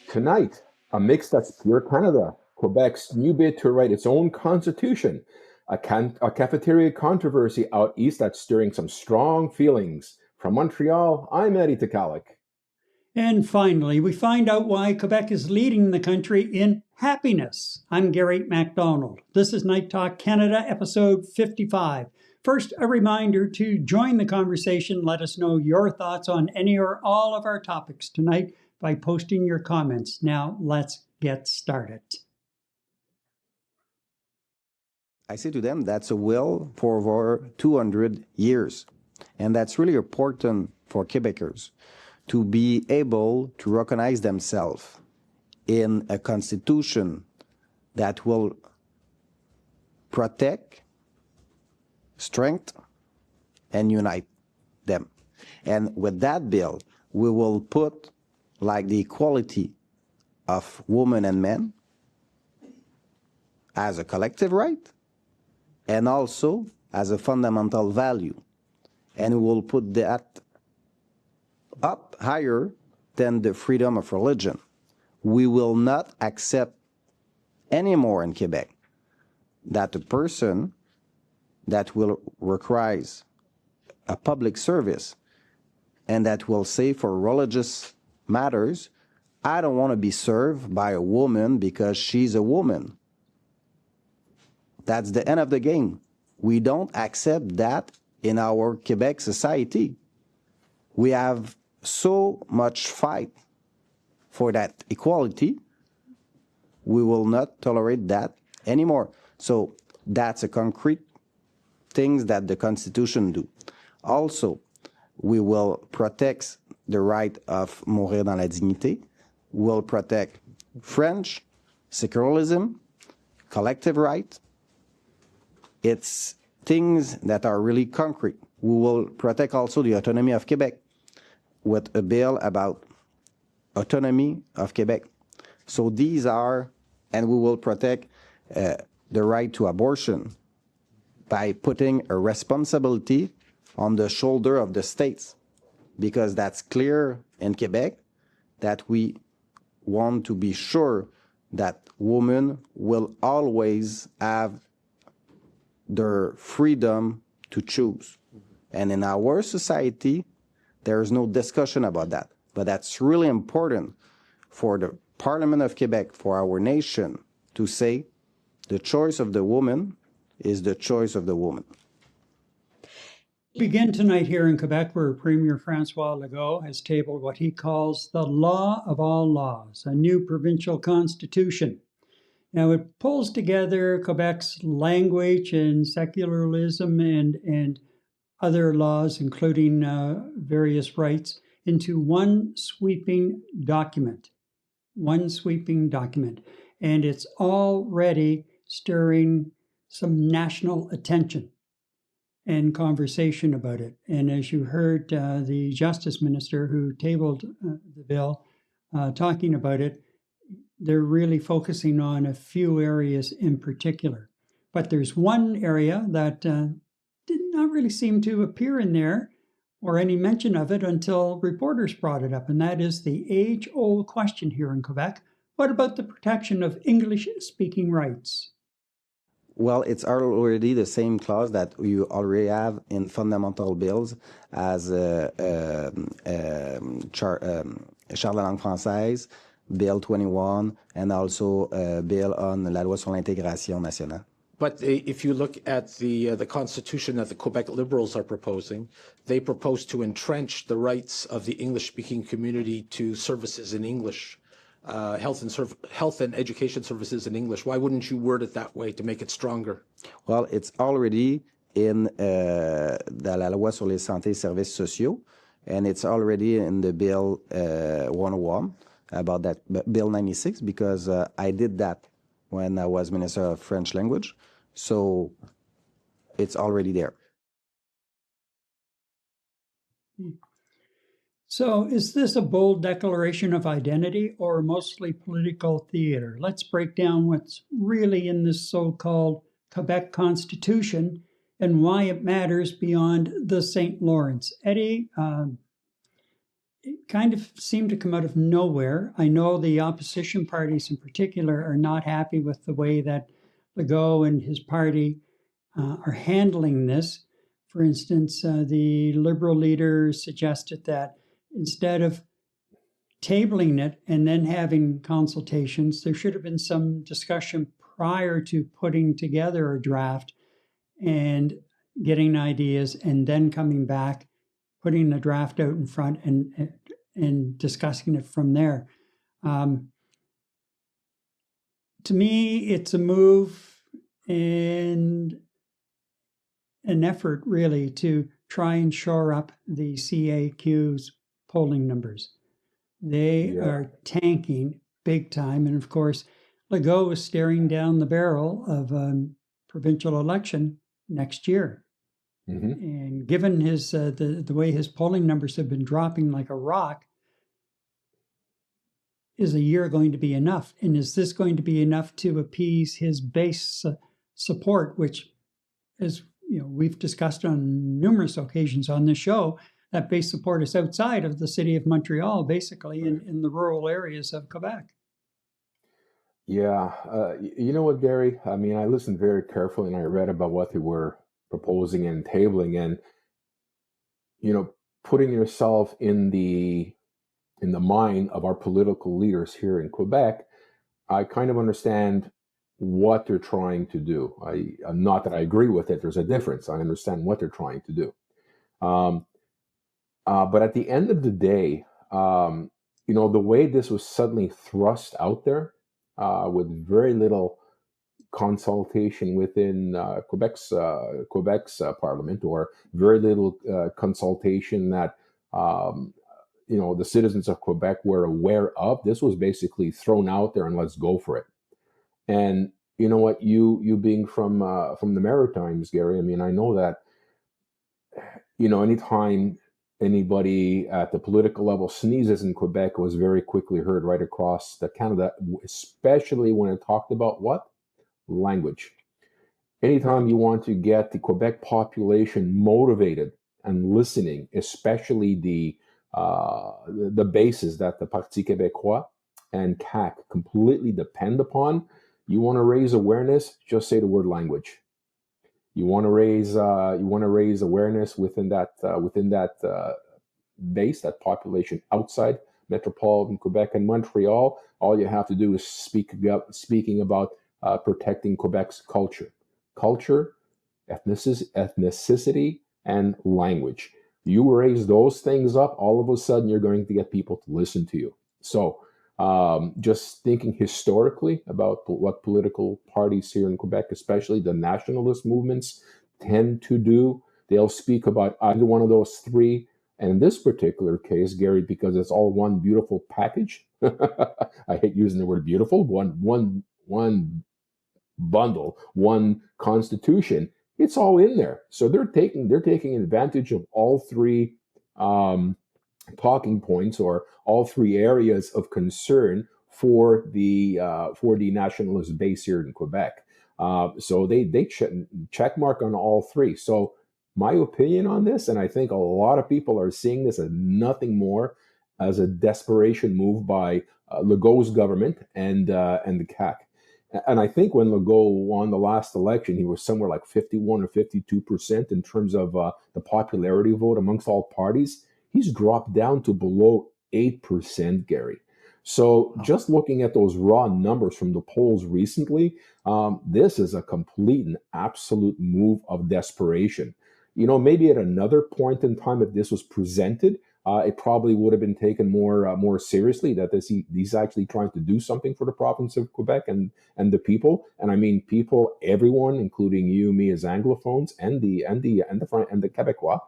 Tonight, a mix that's pure Canada, Quebec's new bid to write its own constitution, a cafeteria controversy out east that's stirring some strong feelings. From Montreal, I'm Eddie Tekalik. And finally, we find out why Quebec is leading the country in happiness. I'm Gary MacDonald. This is Night Talk Canada, episode 55. First, a reminder to join the conversation. Let us know your thoughts on any or all of our topics tonight by posting your comments. Now, let's get started. I say to them, that's a will for over 200 years. And that's really important for Quebecers to be able to recognize themselves in a constitution that will protect, strengthen, and unite them. And with that bill, we will put like the equality of women and men as a collective right and also as a fundamental value. And we will put that up higher than the freedom of religion. We will not accept anymore in Quebec that a person that will require a public service and that will say for religious matters, I don't want to be served by a woman because she's a woman. That's the end of the game. We don't accept that in our Quebec society. We have so much fight for that equality. We will not tolerate that anymore. So that's a concrete things that the Constitution do. Also, we will protect the right of mourir dans la dignité. We'll protect French, secularism, collective right. It's things that are really concrete. We will protect also the autonomy of Quebec with a bill about autonomy of Quebec. So these are, and we will protect the right to abortion by putting a responsibility on the shoulder of the states, because that's clear in Quebec that we want to be sure that women will always have their freedom to choose. And in our society, there is no discussion about that. But that's really important for the Parliament of Quebec, for our nation, to say the choice of the woman is the choice of the woman. We begin tonight here in Quebec, where Premier Francois Legault has tabled what he calls the law of all laws, a new provincial constitution. Now, it pulls together Quebec's language and secularism and other laws, including various rights, into one sweeping document. One sweeping document. And it's already stirring some national attention and conversation about it. And as you heard the Justice Minister who tabled the bill talking about it, they're really focusing on a few areas in particular. But there's one area that did not really seem to appear in there or any mention of it until reporters brought it up, and that is the age-old question here in Quebec. What about the protection of English-speaking rights? Well, it's already the same clause that you already have in fundamental bills as Charte de la langue française, Bill 21, and also Bill on la loi sur l'intégration nationale. But if you look at the constitution that the Quebec Liberals are proposing, they propose to entrench the rights of the English-speaking community to services in English, health and education services in English. Why wouldn't you word it that way to make it stronger? Well, it's already in la loi sur les santé et services sociaux, and it's already in the Bill 101 about that, Bill 96, because I did that when I was Minister of French Language. So it's already there. So is this a bold declaration of identity or mostly political theater? Let's break down what's really in this so-called Quebec Constitution and why it matters beyond the St. Lawrence. Eddie, kind of seem to come out of nowhere. I know the opposition parties in particular are not happy with the way that Legault and his party are handling this. For instance, the Liberal leader suggested that instead of tabling it and then having consultations, there should have been some discussion prior to putting together a draft and getting ideas and then coming back, putting the draft out in front and discussing it from there. To me, it's a move and an effort really to try and shore up the CAQ's polling numbers. They are tanking big time. And of course, Legault is staring down the barrel of a provincial election next year. Mm-hmm. And given his the way his polling numbers have been dropping like a rock, is a year going to be enough? And is this going to be enough to appease his base support, which, as you know, we've discussed on numerous occasions on this show, that base support is outside of the city of Montreal, basically in the rural areas of Quebec. Yeah. You know what, Gary? I mean, I listened very carefully and I read about what they were proposing and tabling, and, you know, putting yourself in the mind of our political leaders here in Quebec, I kind of understand what they're trying to do. Not that I agree with it. There's a difference. I understand what they're trying to do. But at the end of the day, you know, the way this was suddenly thrust out there with very little consultation within Quebec's parliament, or very little consultation that you know, the citizens of Quebec were aware of. This was basically thrown out there and let's go for it. And you know what, you being from the Maritimes, Gary, I mean, I know that, you know, anytime anybody at the political level sneezes in Quebec, was very quickly heard right across the Canada, especially when it talked about what? Language. Anytime you want to get the Quebec population motivated and listening, especially the bases that the Parti Québécois and CAQ completely depend upon, you want to raise awareness, just say the word language. You want to raise awareness within that base, that population outside metropolitan Quebec and Montreal. All you have to do is speaking about protecting Quebec's culture, ethnicity, and language. You raise those things up, all of a sudden you're going to get people to listen to you. So just thinking historically about what political parties here in Quebec, especially the nationalist movements, tend to do, they'll speak about either one of those three. And in this particular case, Gary, because it's all one beautiful package, I hate using the word beautiful, one bundle, one constitution, it's all in there. So they're taking advantage of all three talking points, or all three areas of concern for the nationalist base here in Quebec. So they check mark on all three. So my opinion on this, and I think a lot of people are seeing this as nothing more as a desperation move by Legault's government and the CAQ. And I think when Legault won the last election, he was somewhere like 51 or 52% in terms of the popularity vote amongst all parties. He's dropped down to below 8%, Gary. So just looking at those raw numbers from the polls recently, this is a complete and absolute move of desperation. You know, maybe at another point in time, if this was presented, it probably would have been taken more seriously, that he's actually trying to do something for the province of Quebec and the people. And I mean people, everyone, including you, me as Anglophones, and the Quebecois,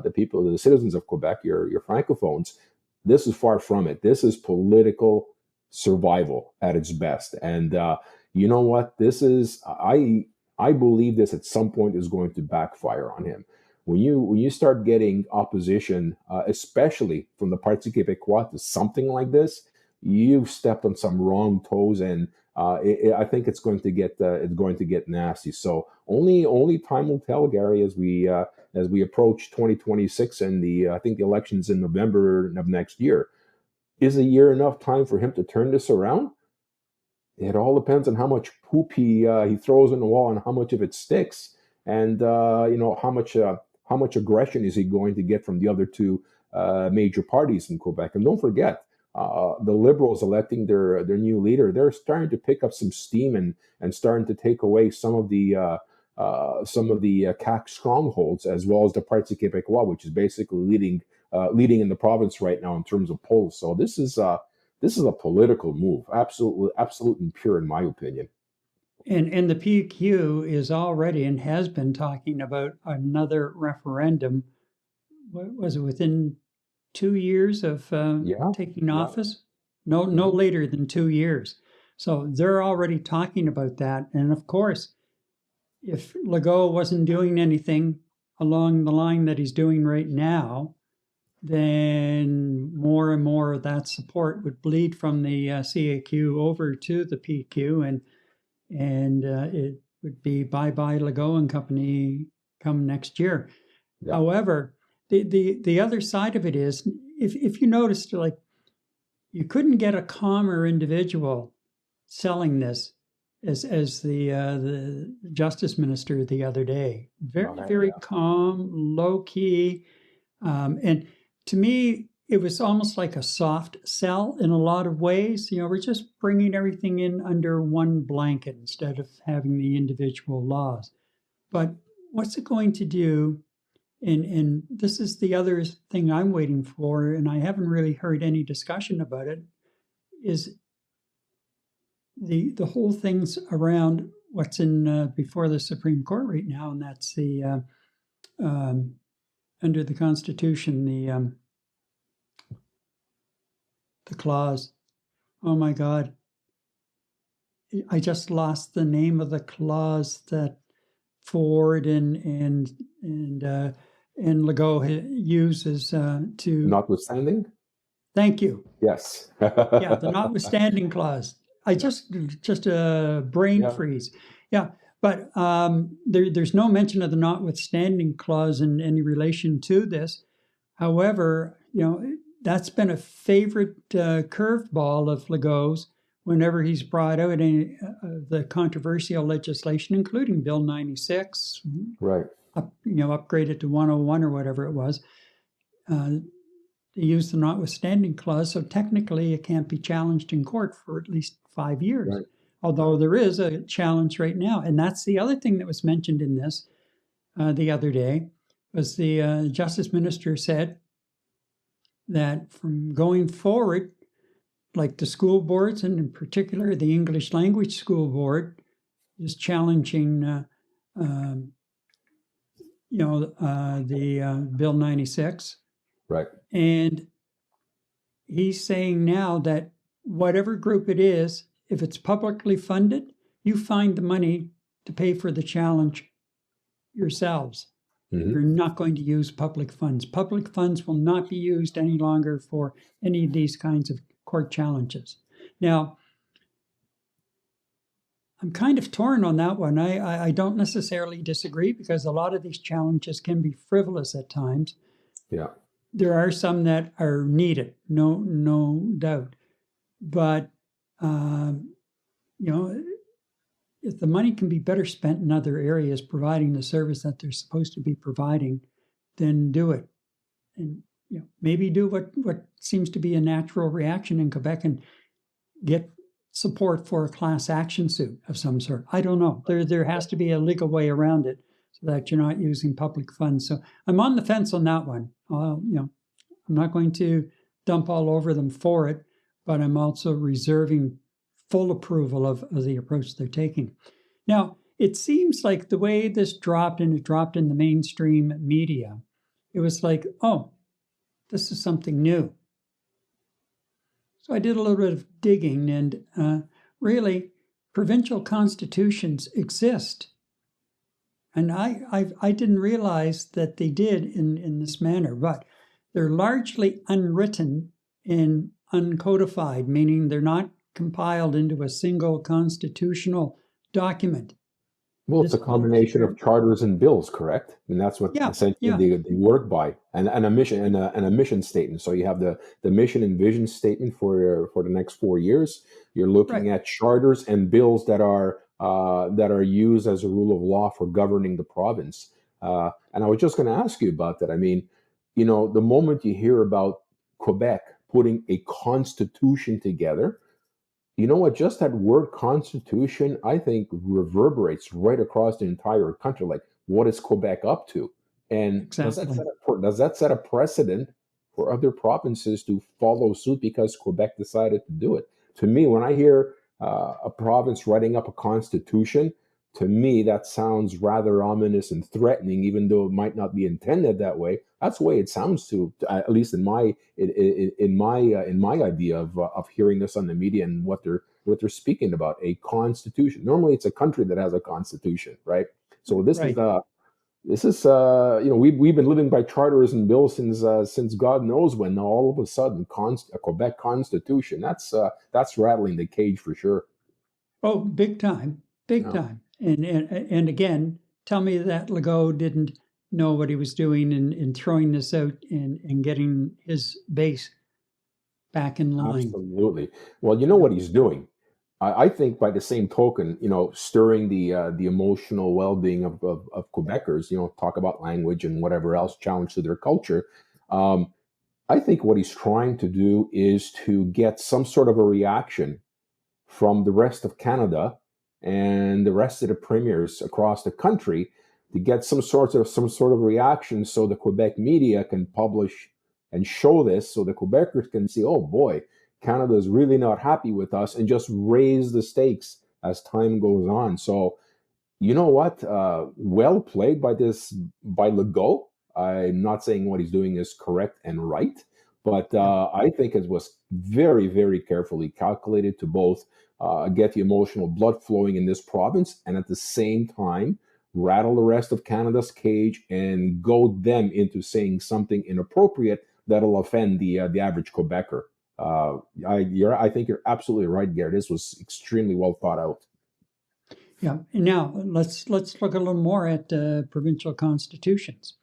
the people, the citizens of Quebec, your Francophones. This is far from it. This is political survival at its best. And you know what? This is I believe this at some point is going to backfire on him. When you start getting opposition, especially from the Parti Québécois, to something like this, you've stepped on some wrong toes, and I think it's going to get nasty. So only time will tell, Gary, as as we approach 2026 and I think the election's in November of next year. Is a year enough time for him to turn this around? It all depends on how much poop he throws in the wall and how much of it sticks, and how much aggression is he going to get from the other two major parties in Quebec. And don't forget, the Liberals electing their new leader, they're starting to pick up some steam and starting to take away some of the CAQ strongholds, as well as the Parti Québécois, which is basically leading in the province right now in terms of polls. So this is a political move, absolutely and pure, in my opinion. And the PQ is already and has been talking about another referendum. What was it, within 2 years of taking office? No later than 2 years. So they're already talking about that. And of course, if Legault wasn't doing anything along the line that he's doing right now, then more and more of that support would bleed from the CAQ over to the PQ, and it would be bye-bye Legault and company come next year. Yeah. However, the other side of it is, if you noticed, like, you couldn't get a calmer individual selling this as the justice minister the other day. Very calm, low key, and to me, it was almost like a soft sell in a lot of ways. We're just bringing everything in under one blanket instead of having the individual laws. But what's it going to do? And this is the other thing I'm waiting for, and I haven't really heard any discussion about it, is the whole things around what's in before the Supreme Court right now, and that's the under the Constitution, the clause. Oh my God. I just lost the name of the clause that Ford and Legault uses to. Notwithstanding? Thank you. Yes. Yeah, the notwithstanding clause. I just a brain freeze. Yeah, but there's no mention of the notwithstanding clause in any relation to this. However, that's been a favorite curveball of Legault's whenever he's brought out any the controversial legislation, including Bill 96, right? Upgraded to 101 or whatever it was. They use the notwithstanding clause, so technically it can't be challenged in court for at least 5 years. Right. Although there is a challenge right now, and that's the other thing that was mentioned in this the other day, was the Justice Minister said that from going forward, like the school boards, and in particular the English Language School Board, is challenging the Bill 96. Right. And he's saying now that whatever group it is, if it's publicly funded, you find the money to pay for the challenge yourselves. Mm-hmm. You're not going to use public funds. Public funds will not be used any longer for any of these kinds of court challenges. Now, I'm kind of torn on that one. I don't necessarily disagree, because a lot of these challenges can be frivolous at times. Yeah. There are some that are needed, no doubt. But, if the money can be better spent in other areas providing the service that they're supposed to be providing, then do it. And maybe do what seems to be a natural reaction in Quebec and get support for a class action suit of some sort. I don't know. There has to be a legal way around it so that you're not using public funds. So I'm on the fence on that one. I'm not going to dump all over them for it, but I'm also reserving full approval of the approach they're taking. Now, it seems like the way this dropped, and it dropped in the mainstream media, it was like, oh, this is something new. So I did a little bit of digging, and really, provincial constitutions exist. And I didn't realize that they did in this manner, but they're largely unwritten and uncodified, meaning they're not compiled into a single constitutional document. Well, it's this a combination of charters and bills, correct? And that's what yeah, essentially yeah, they work by, and a mission and a mission statement. So you have the mission and vision statement for the next 4 years. You're right. looking at charters and bills that are used as a rule of law for governing the province. And I was just going to ask you about that. I mean, the moment you hear about Quebec putting a constitution together, you know what? Just that word constitution, I think, reverberates right across the entire country. Like, what is Quebec up to? And Exactly. does that set a precedent for other provinces to follow suit because Quebec decided to do it? To me, when I hear a province writing up a constitution, to me that sounds rather ominous and threatening, even though it might not be intended that way. That's the way it sounds at least in my idea of hearing this on the media and what they're speaking about, a constitution. Normally, it's a country that has a constitution, right? So Right. we've been living by charters and bills since God knows when. Now all of a sudden, a Quebec constitution, that's rattling the cage for sure. Oh, big time, big Yeah. time. And again, tell me that Legault didn't know what he was doing in throwing this out and getting his base back in line. Absolutely. Well, you know Yeah. what he's doing. I think by the same token, stirring the emotional well-being of Quebecers. Talk about language and whatever else challenge to their culture. Um, I think what he's trying to do is to get some sort of a reaction from the rest of Canada and the rest of the premiers across the country to get some sort of reaction so the Quebec media can publish and show this so the Quebecers can see, oh boy, Canada is really not happy with us, and just raise the stakes as time goes on. So you know what? Well played by Legault. I'm not saying what he's doing is correct and right, but Yeah. I think it was very, very carefully calculated to both get the emotional blood flowing in this province and at the same time rattle the rest of Canada's cage and goad them into saying something inappropriate that'll offend the average Quebecer. I think you're absolutely right, Gary. This was extremely well thought out. Yeah. And now let's look a little more at provincial constitutions.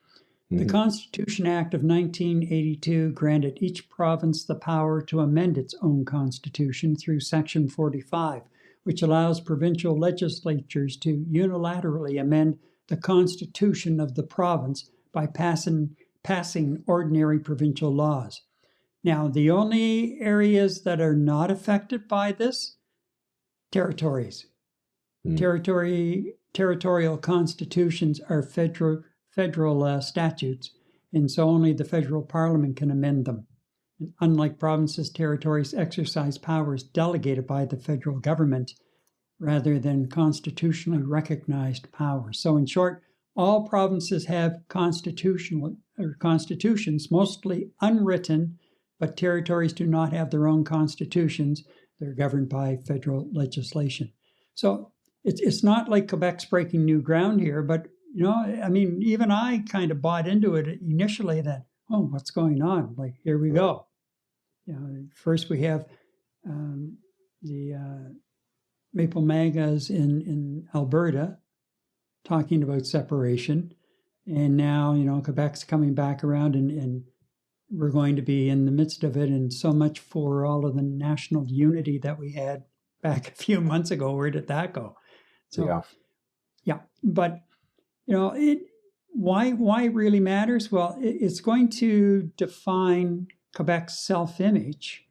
The Mhm. Constitution Act of 1982 granted each province the power to amend its own constitution through Section 45, which allows provincial legislatures to unilaterally amend the constitution of the province by passing ordinary provincial laws. Now, the only areas that are not affected by this, territories. Mm. Territorial constitutions are federal statutes, and so only the federal parliament can amend them. And unlike provinces, territories exercise powers delegated by the federal government rather than constitutionally recognized powers. So, in short, all provinces have constitutions, mostly unwritten, but territories do not have their own constitutions. They're governed by federal legislation. So it's not like Quebec's breaking new ground here, but I mean, even I kind of bought into it initially that, oh, what's going on? Like, here we Right. go. First we have the Maple Magas in Alberta talking about separation, and now Quebec's coming back around, and we're going to be in the midst of it. And so much for all of the national unity that we had back a few months ago. Where did that go? So Yeah. yeah, but why it really matters? Well, it's going to define Quebec's self-image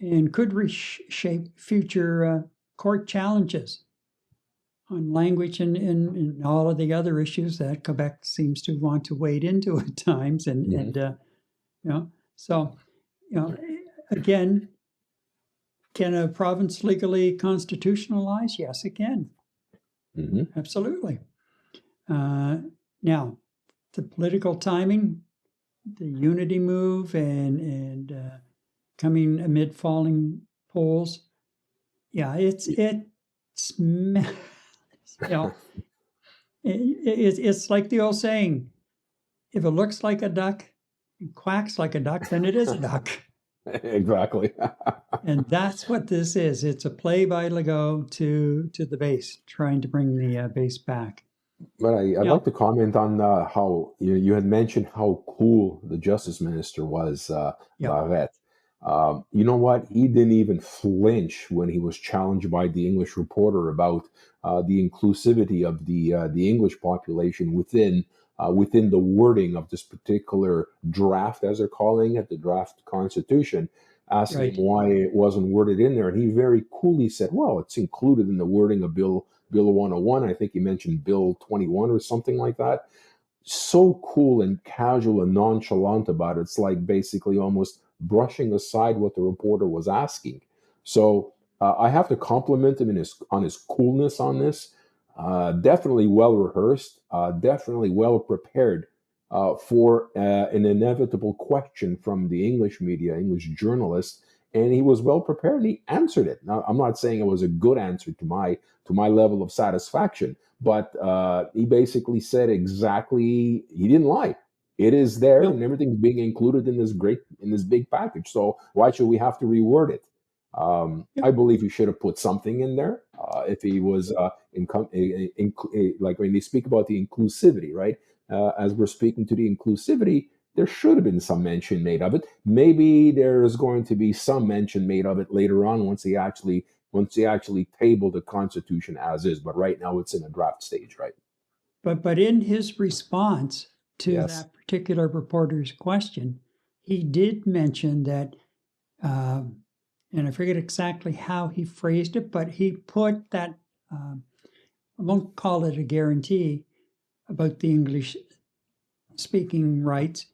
and could reshape future court challenges on language and all of the other issues that Quebec seems to want to wade into at times. So again, can a province legally constitutionalize? Yes, it can. Hmm. Absolutely. Now, the political timing, the unity move, and coming amid falling polls. Yeah, it's like the old saying: if it looks like a duck, and quacks like a duck, then it is a duck. Exactly. And that's what this is. It's a play by Legault to the base, trying to bring the base back. But I'd Yeah, like to comment on how you had mentioned how cool the Justice Minister was, yeah, Barrette. You know what? He didn't even flinch when he was challenged by the English reporter about the inclusivity of the English population within the wording of this particular draft, as they're calling it, the draft constitution, asking him right. why it wasn't worded in there, and he very coolly said, "Well, it's included in the wording of Bill 101. I think he mentioned Bill 21 or something like that." So cool and casual and nonchalant about it. It's like basically almost brushing aside what the reporter was asking. So I have to compliment him on his coolness on this. Definitely well rehearsed, definitely well prepared for an inevitable question from the English media, English journalists, and he was well prepared and he answered it. Now, I'm not saying it was a good answer to my level of satisfaction, but he basically said exactly, he didn't lie. It is there No, and everything's being included in this big package. So why should we have to reword it? yeah, I believe he should have put something in there if he was like when they speak about the inclusivity, right? As we're speaking to the inclusivity, there should have been some mention made of it. Maybe there's going to be some mention made of it later on once they actually table the Constitution as is. But right now, it's in a draft stage, right? but in his response to Yes. that particular reporter's question, he did mention that, and I forget exactly how he phrased it, but he put that, I won't call it a guarantee about the English speaking rights.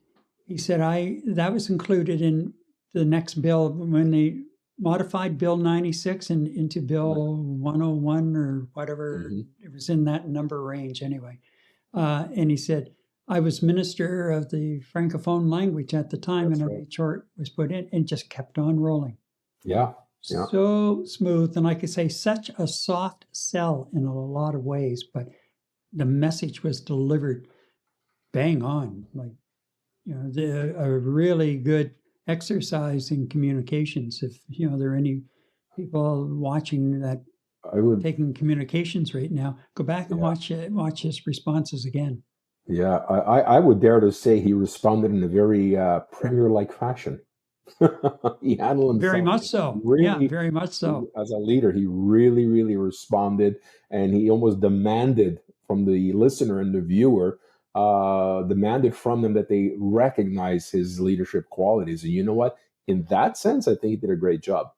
He said that was included in the next bill when they modified Bill 96 and into Bill 101 or whatever. Hmm. It was in that number range anyway. And he said, I was minister of the Francophone language at the time, That's and a right. chart was put in and just kept on rolling. Yeah. Yeah. So smooth. And like I say, such a soft sell in a lot of ways, but the message was delivered bang on. Like, a really good exercise in communications. If, there are any people watching that I would. taking communications right now, go back and Yeah. watch his responses again. Yeah. I would dare to say he responded in a very premier-like fashion. He handled Very himself much so. Yeah, really, very much so. as a leader. He really, really responded, and he almost demanded from the listener and the viewer, demanded from them that they recognize his leadership qualities. And you know what? In that sense, I think he did a great job.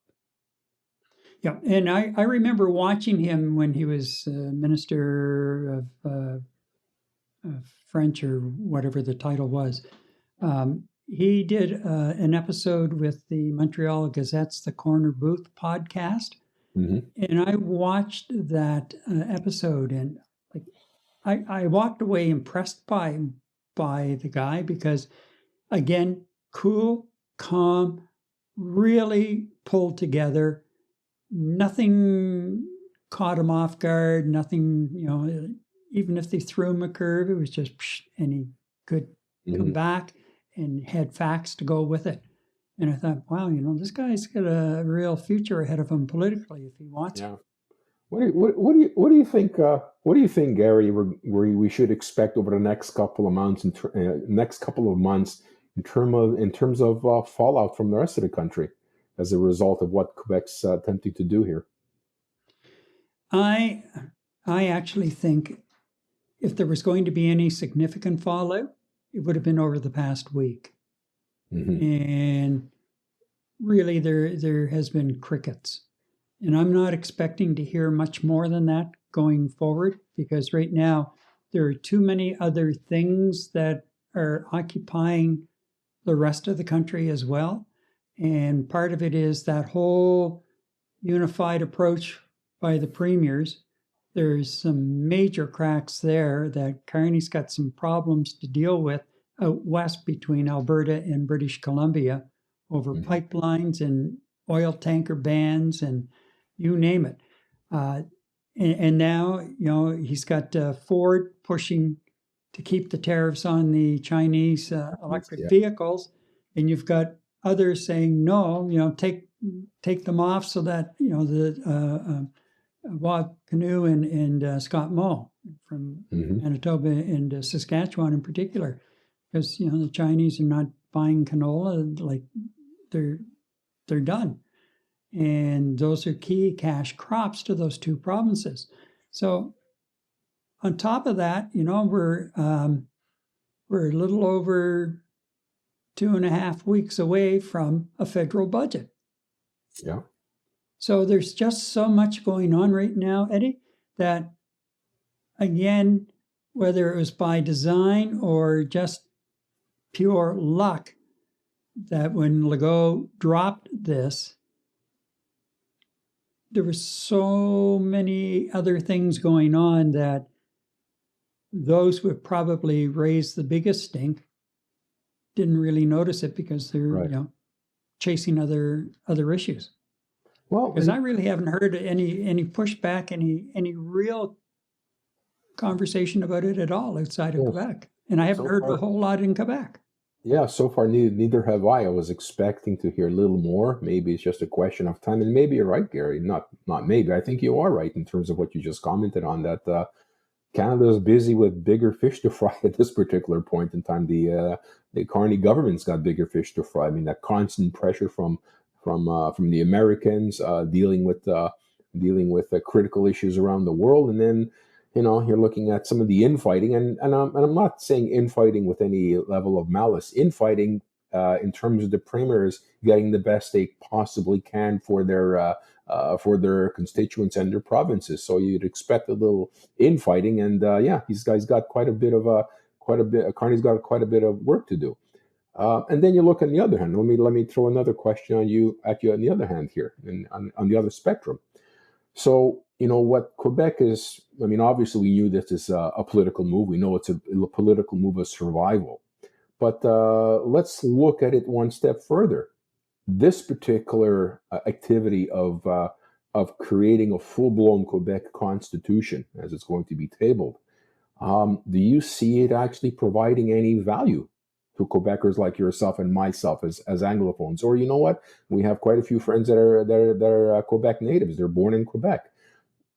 Yeah, and I remember watching him when he was minister of French or whatever the title was. He did an episode with the Montreal Gazette's The Corner Booth podcast, Hmm. and I watched that episode, and like I walked away impressed by the guy because, again, cool, calm, really pulled together. Nothing caught him off guard. Nothing, even if they threw him a curve, it was just, and he could come Hmm. back and had facts to go with it. And I thought, wow, this guy's got a real future ahead of him politically if he wants it. Yeah. What do you think, Gary? We should expect over the next couple of months, in terms of fallout from the rest of the country as a result of what Quebec's attempting to do here. I I actually think if there was going to be any significant fallout, it would have been over the past week. Hmm. And really there has been crickets. And I'm not expecting to hear much more than that going forward because right now there are too many other things that are occupying the rest of the country as well. And part of it is that whole unified approach by the premiers. There's some major cracks there that Carney's got some problems to deal with out west between Alberta and British Columbia over Hmm. pipelines and oil tanker bans and you name it. And now, he's got Ford pushing to keep the tariffs on the Chinese electric Yeah. vehicles. And you've got others saying no, take them off so that the Wah Canoe and Scott Moe from Manitoba and Saskatchewan in particular, because the Chinese are not buying canola, like they're done, and those are key cash crops to those two provinces. So on top of that, we're a little over 2.5 weeks away from a federal budget. Yeah. So there's just so much going on right now, Eddie, that, again, whether it was by design or just pure luck, that when Legault dropped this, there were so many other things going on that those who probably raised the biggest stink didn't really notice it because they're Right. chasing other issues. Well, Because I really haven't heard any pushback, any real conversation about it at all outside of yes. Quebec, and I haven't heard a whole lot in Quebec. Yeah, so far neither have I. I was expecting to hear a little more. Maybe it's just a question of time, and maybe you're right, Gary. Not maybe. I think you are right in terms of what you just commented on. That Canada is busy with bigger fish to fry at this particular point in time. The Carney government's got bigger fish to fry. I mean, that constant pressure from the Americans dealing with critical issues around the world, and then you're looking at some of the infighting, and I'm not saying infighting with any level of malice. Infighting in terms of the premiers getting the best they possibly can for their constituents and their provinces. So you'd expect a little infighting, and these guys got Carney's got quite a bit of work to do. And then you look on the other hand. Let me throw another question at you on the other hand here, and on the other spectrum. So, what Quebec is, I mean, obviously we knew this is a political move. We know it's a political move of survival. But let's look at it one step further. This particular activity of creating a full-blown Quebec constitution, as it's going to be tabled, do you see it actually providing any value to Quebecers like yourself and myself as Anglophones? Or you know what? We have quite a few friends that are Quebec natives. They're born in Quebec.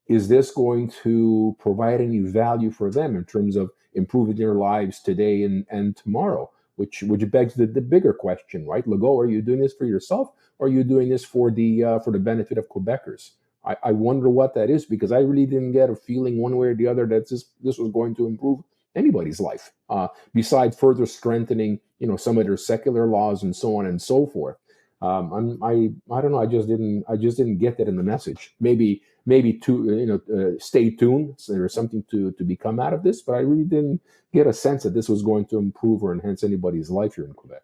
Is this going to provide any value for them in terms of improving their lives today and tomorrow? Which begs the bigger question, right? Legault, are you doing this for yourself, or are you doing this for the benefit of Quebecers? I wonder what that is, because I really didn't get a feeling one way or the other that this was going to improve anybody's life, besides further strengthening, some of their secular laws and so on and so forth. I don't know. I just didn't get that in the message. Maybe stay tuned. So there's something to become out of this, but I really didn't get a sense that this was going to improve or enhance anybody's life here in Quebec.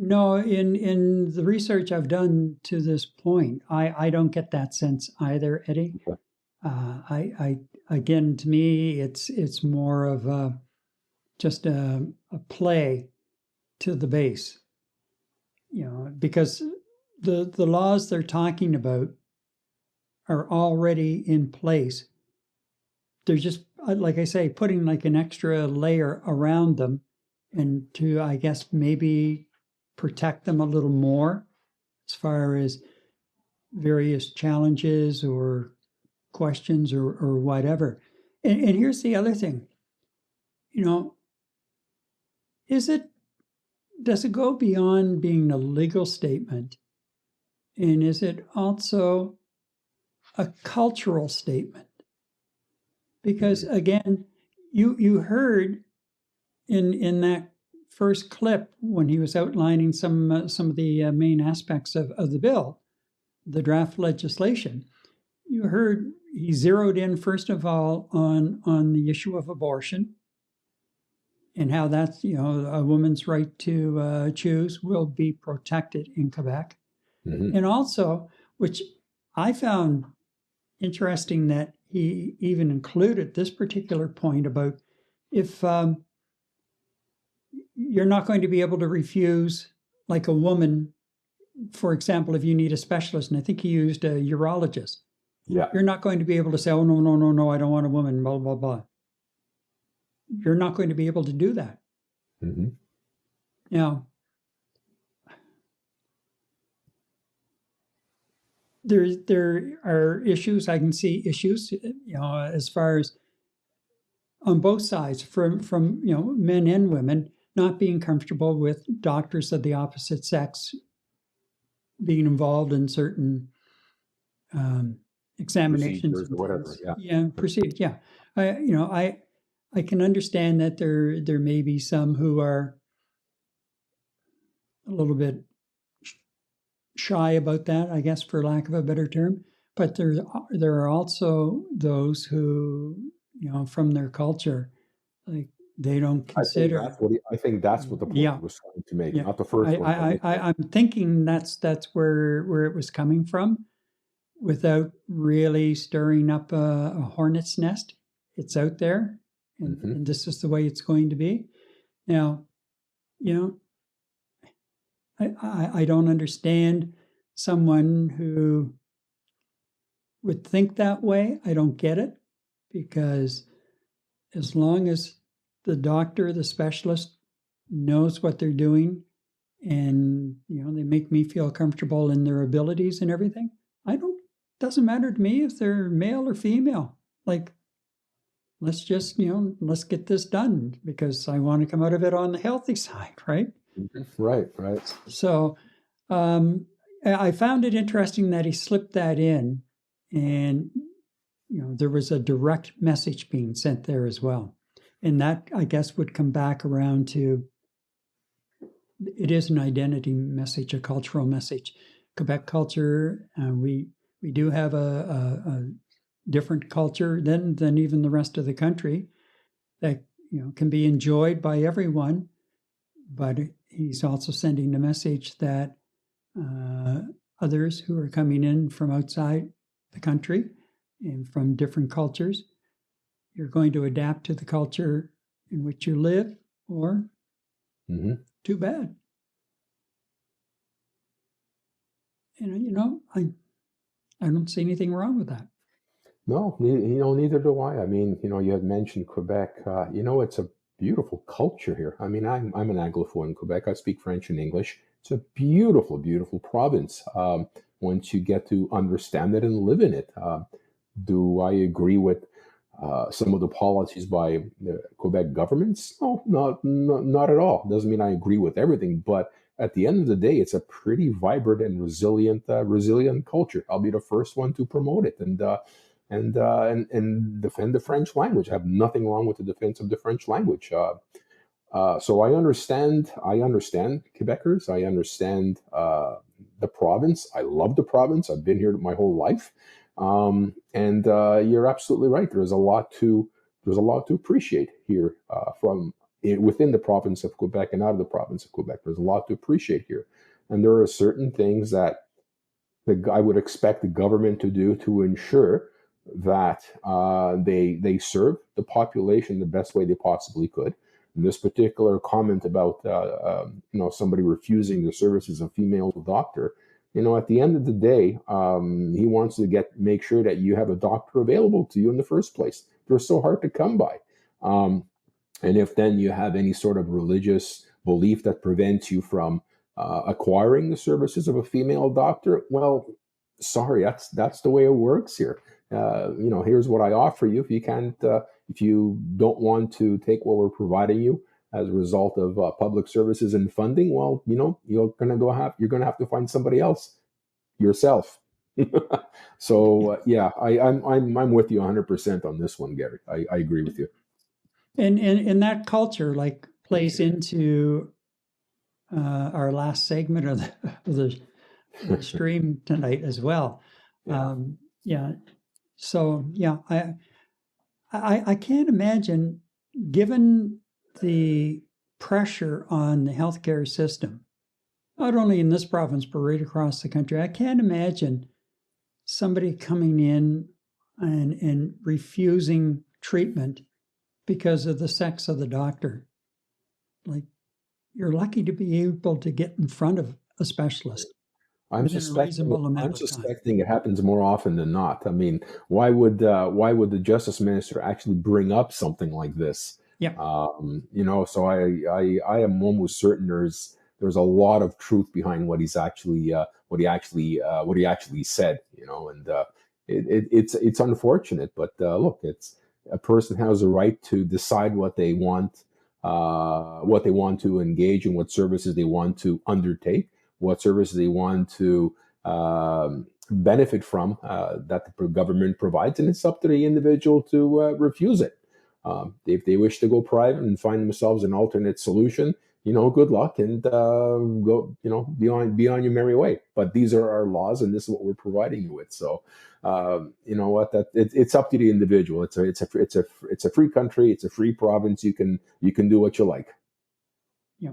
No, in the research I've done to this point, I don't get that sense either, Eddie. Okay. I again, to me, it's more of just a play to the base, because the laws they're talking about are already in place. They're just, like I say, putting like an extra layer around them, and to, I guess, maybe protect them a little more as far as various challenges or questions or whatever. And here's the other thing, does it go beyond being a legal statement? And is it also a cultural statement? Because again, you heard in that first clip when he was outlining some of the main aspects of the bill, the draft legislation, you heard he zeroed in first of all on the issue of abortion and how that's a woman's right to choose will be protected in Quebec, and also, which I found interesting, that he even included this particular point about if you're not going to be able to refuse, like a woman, for example, if you need a specialist, and I think he used a urologist. Yeah. You're not going to be able to say, oh, no, I don't want a woman, blah, blah, blah. You're not going to be able to do that. Mm-hmm. Now, there are issues. I can see issues, as far as on both sides, from men and women not being comfortable with doctors of the opposite sex being involved in certain examinations Procedures or and whatever. things. Yeah. Yeah, procedures. Yeah, I can understand that there may be some who are a little bit shy about that, I guess, for lack of a better term. But there are also those who, from their culture, like they don't consider. I think that's what the point Yeah, he was trying to make, yeah. not the first one. But I'm thinking that's where it was coming from, without really stirring up a hornet's nest. It's out there, and this is the way it's going to be. Now, I don't understand someone who would think that way. I don't get it, because as long as the doctor, the specialist, knows what they're doing, and they make me feel comfortable in their abilities and everything, doesn't matter to me if they're male or female. Like, let's just let's get this done, because I want to come out of it on the healthy side, right? Right. So I found it interesting that he slipped that in, and there was a direct message being sent there as well. And that, I guess, would come back around to, it is an identity message, a cultural message. Quebec culture, we do have a different culture than even the rest of the country that can be enjoyed by everyone. But he's also sending the message that others who are coming in from outside the country and from different cultures, you're going to adapt to the culture in which you live, or too bad. And I don't see anything wrong with that. No, neither do I. I mean, you had mentioned Quebec. It's a beautiful culture here. I mean, I'm an Anglophone in Quebec. I speak French and English. It's a beautiful, beautiful province. Once you get to understand it and live in it. Do I agree with some of the policies by the Quebec governments? No, not at all. Doesn't mean I agree with everything, but at the end of the day, it's a pretty vibrant and resilient culture. I'll be the first one to promote it and defend the French language. I have nothing wrong with the defense of the French language. So I understand Quebecers. I understand the province. I love the province. I've been here my whole life. And you're absolutely right. There's a lot to appreciate here from within the province of Quebec and out of the province of Quebec. There's a lot to appreciate here, and there are certain things that I would expect the government to do to ensure that they serve the population the best way they possibly could. And this particular comment about somebody refusing the services of a female doctor. At the end of the day, he wants to make sure that you have a doctor available to you in the first place. They're so hard to come by. And if then you have any sort of religious belief that prevents you from acquiring the services of a female doctor, well, sorry, that's the way it works here. Here's what I offer you. If you don't want to take what we're providing you as a result of public services and funding, well, you're gonna have to find somebody else yourself. So yeah, I'm with you 100% on this one, Gary. I agree with you. And that culture plays into our last segment of the stream tonight as well. Yeah. So yeah, I can't imagine, given the pressure on the healthcare system, not only in this province, but right across the country, I can't imagine somebody coming in and refusing treatment because of the sex of the doctor. Like, you're lucky to be able to get in front of a specialist. I'm suspecting it happens more often than not. I mean, why would the justice minister actually bring up something like this? Yeah. So I am almost certain there's there's a lot of truth behind what he actually said, and it's unfortunate, but look, it's a person has a right to decide what they want to engage in, what services they want to undertake, what services they want to benefit from that the government provides, and it's up to the individual to refuse it. If they wish to go private and find themselves an alternate solution, good luck, and go, be on your merry way. But these are our laws, and this is what we're providing you with. So, you know what? It's up to the individual. It's a free country. It's a free province. You can do what you like. Yeah,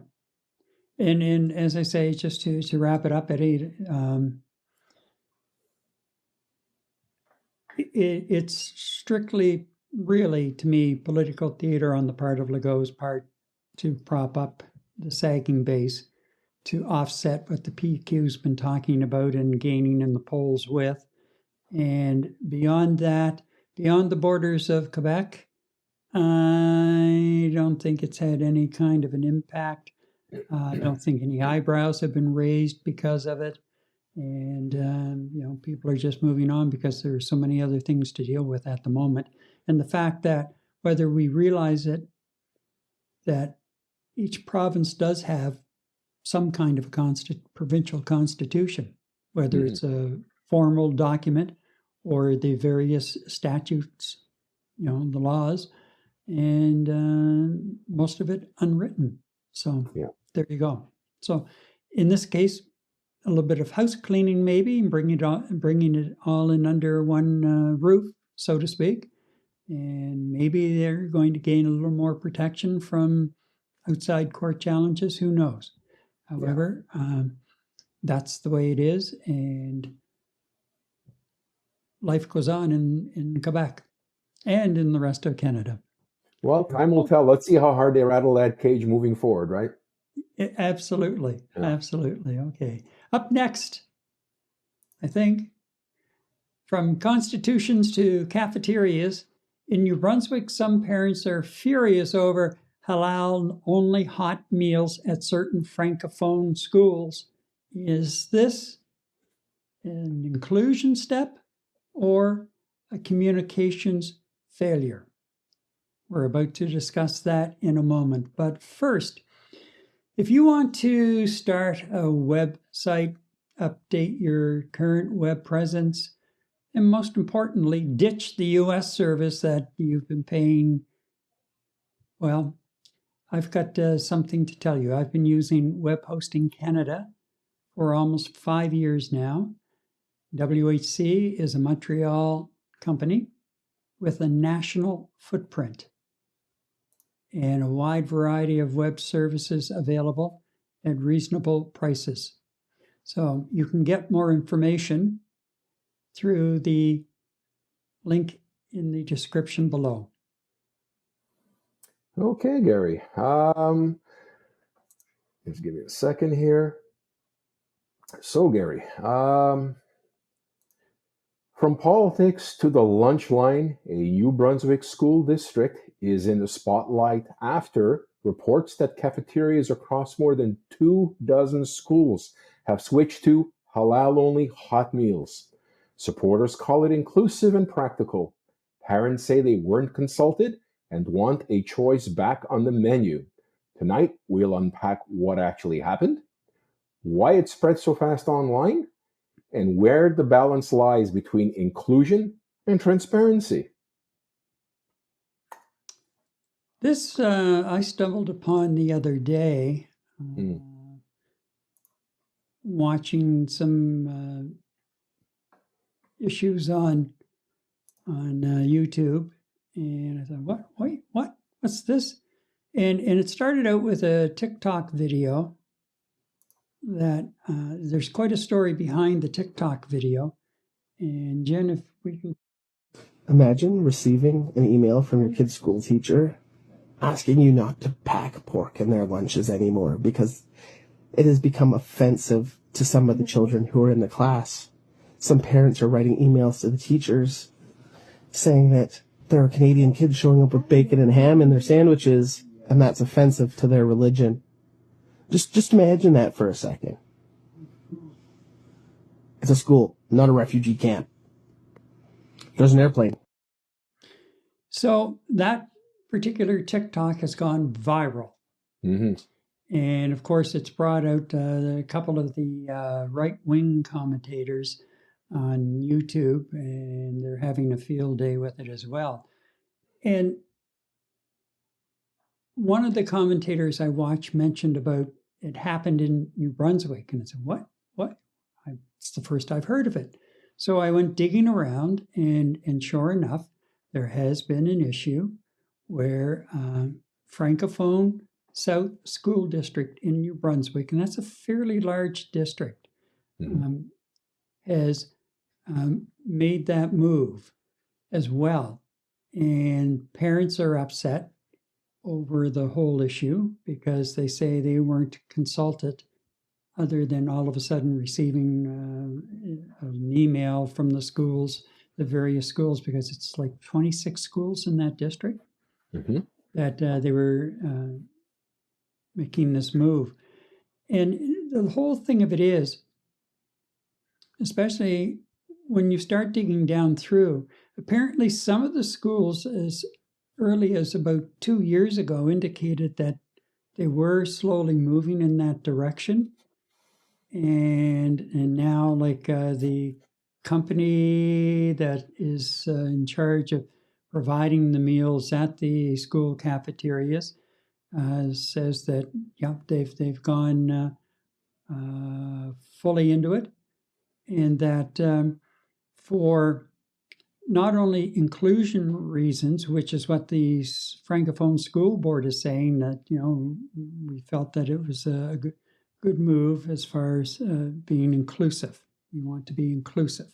and as I say, just to wrap it up, Eddie, it's strictly, really, to me, political theater on the part of Legault's part to prop up the sagging base, to offset what the PQ's been talking about and gaining in the polls with. And beyond that, beyond the borders of Quebec, I don't think it's had any kind of an impact. I don't think any eyebrows have been raised because of it. And, people are just moving on because there are so many other things to deal with at the moment. And the fact that whether we realize it, that each province does have some kind of a provincial constitution, whether it's a formal document or the various statutes, the laws, and most of it unwritten. So there you go. So in this case, a little bit of house cleaning maybe, and bringing it all in under one roof, so to speak. And maybe they're going to gain a little more protection from outside court challenges. Who knows? However, that's the way it is, and life goes on in Quebec and in the rest of Canada. Well, time will tell. Let's see how hard they rattle that cage moving forward, right? Absolutely. Yeah. Absolutely. Okay. Up next, I think, from constitutions to cafeterias, in New Brunswick, some parents are furious over halal-only hot meals at certain francophone schools. Is this an inclusion step or a communications failure? We're about to discuss that in a moment. But first, if you want to start a website, update your current web presence, and most importantly, ditch the US service that you've been paying, well, I've got something to tell you. I've been using Web Hosting Canada for almost 5 years now. WHC is a Montreal company with a national footprint and a wide variety of web services available at reasonable prices. So you can get more information through the link in the description below. Okay, Gary. Just give me a second here. So, Gary, from politics to the lunch line, a New Brunswick school district is in the spotlight after reports that cafeterias across more than 24 schools have switched to halal-only hot meals. Supporters call it inclusive and practical. Parents say they weren't consulted and want a choice back on the menu. Tonight, we'll unpack what actually happened, why it spread so fast online, and where the balance lies between inclusion and transparency. This I stumbled upon the other day, watching some issues on YouTube, and I thought, what's this? And it started out with a TikTok video that there's quite a story behind the TikTok video. And Jen, if we can... Imagine receiving an email from your kid's school teacher asking you not to pack pork in their lunches anymore because it has become offensive to some of the children who are in the class. Some parents are writing emails to the teachers saying that there are Canadian kids showing up with bacon and ham in their sandwiches, and that's offensive to their religion. Just imagine that for a second. It's a school, not a refugee camp. There's an airplane. So that particular TikTok has gone viral. Mm-hmm. And of course, it's brought out a couple of the right-wing commentators on YouTube, and they're having a field day with it as well. And one of the commentators I watched mentioned about it happened in New Brunswick, and I said, "What? What? It's the first I've heard of it." So I went digging around, and sure enough, there has been an issue where Francophone South School District in New Brunswick, and that's a fairly large district, has made that move as well. And parents are upset over the whole issue because they say they weren't consulted other than all of a sudden receiving an email from the schools, the various schools, because it's like 26 schools in that district, that they were making this move. And the whole thing of it is, especially when you start digging down through, apparently some of the schools as early as about 2 years ago indicated that they were slowly moving in that direction. And now, like the company that is in charge of providing the meals at the school cafeterias says that they've gone fully into it, and that for not only inclusion reasons, which is what the Francophone School Board is saying, that we felt that it was a good move as far as being inclusive. We want to be inclusive.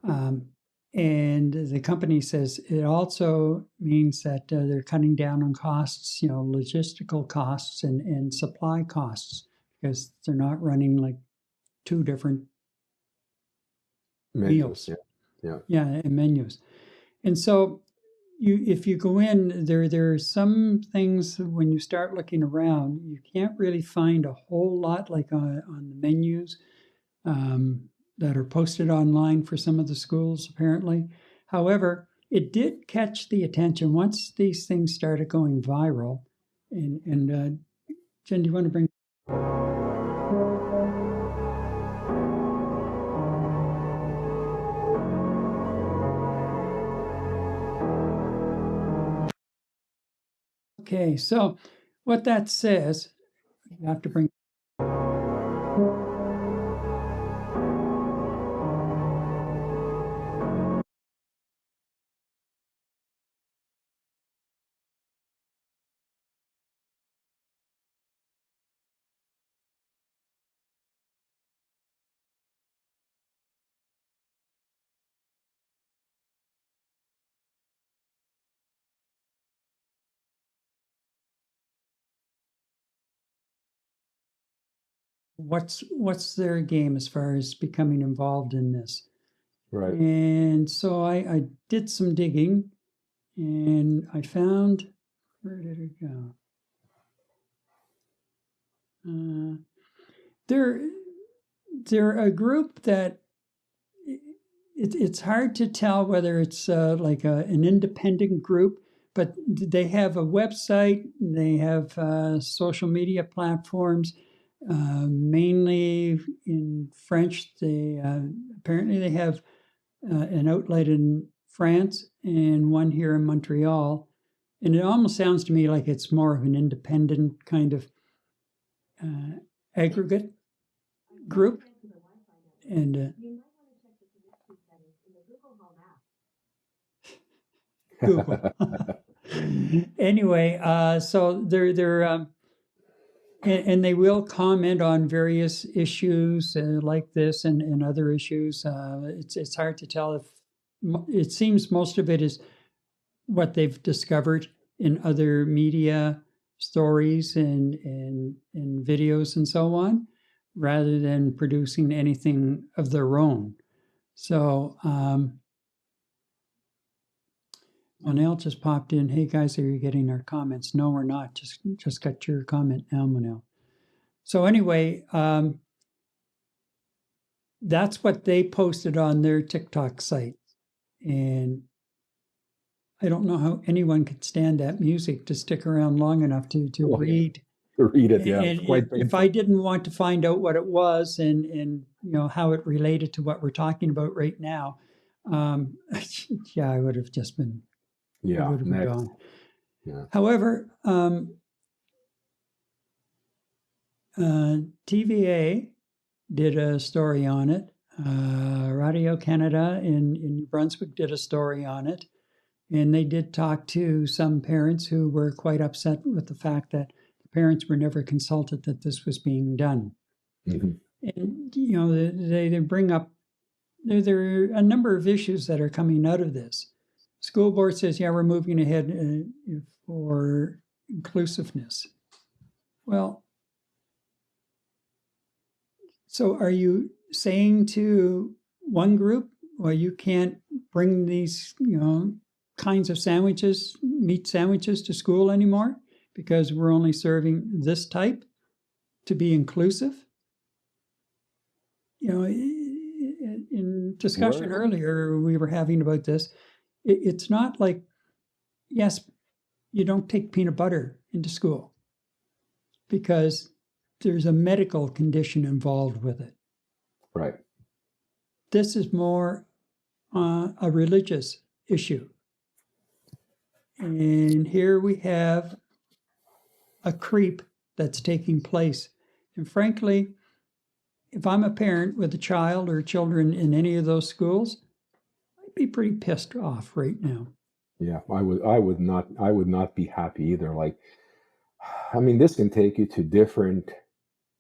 And the company says it also means that they're cutting down on costs, logistical costs and supply costs, because they're not running like two different meals. And menus. And so if you go in, there are some things when you start looking around, you can't really find a whole lot like on the menus that are posted online for some of the schools, apparently. However, it did catch the attention once these things started going viral. And Jen, do you want to bring? Okay, so what that says, you have to bring. What's their game as far as becoming involved in this? Right. And so I did some digging, and I found, where did it go? They're a group that it's hard to tell whether it's like an independent group, but they have a website, they have social media platforms, mainly in French. They apparently they have an outlet in France and one here in Montreal, and it almost sounds to me like it's more of an independent kind of aggregate group. And Google. Anyway, so they're and they will comment on various issues like this and other issues. It's hard to tell if it seems most of it is what they've discovered in other media stories and videos and so on, rather than producing anything of their own. So Monel just popped in. Hey guys, are you getting our comments? No, we're not. Just got your comment now, Monel. So anyway, that's what they posted on their TikTok site. And I don't know how anyone could stand that music to stick around long enough to Oh, yeah. read. To read it, yeah, And it's quite if I didn't want to find out what it was and how it related to what we're talking about right now, yeah, I would have just been, I yeah, would have been next. gone. Yeah. However, TVA did a story on it. Radio Canada in New Brunswick did a story on it. And they did talk to some parents who were quite upset with the fact that the parents were never consulted that this was being done. Mhm. And, they bring up, there are a number of issues that are coming out of this. School board says, yeah, we're moving ahead for inclusiveness. Well, so are you saying to one group, well, you can't bring these, kinds of sandwiches, meat sandwiches to school anymore because we're only serving this type to be inclusive? In discussion earlier we were having about this, it's not like, yes, you don't take peanut butter into school because there's a medical condition involved with it. Right. This is more a religious issue. And here we have a creep that's taking place. And frankly, if I'm a parent with a child or children in any of those schools, I'd be pretty pissed off right now. Yeah, I would not be happy either. Like, I mean, this can take you to different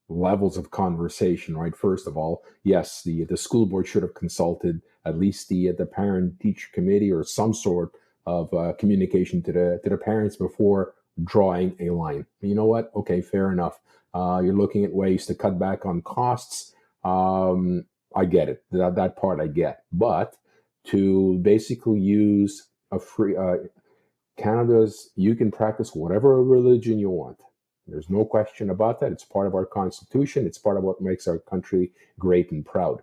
levels of conversation, right? First of all, yes, the school board should have consulted at least the parent teacher committee or some sort of communication to the parents before drawing a line. You know what? Okay, fair enough. You're looking at ways to cut back on costs. I get it. That part I get. But to basically use a free Canada's, you can practice whatever religion you want. There's no question about that. It's part of our constitution. It's part of what makes our country great and proud.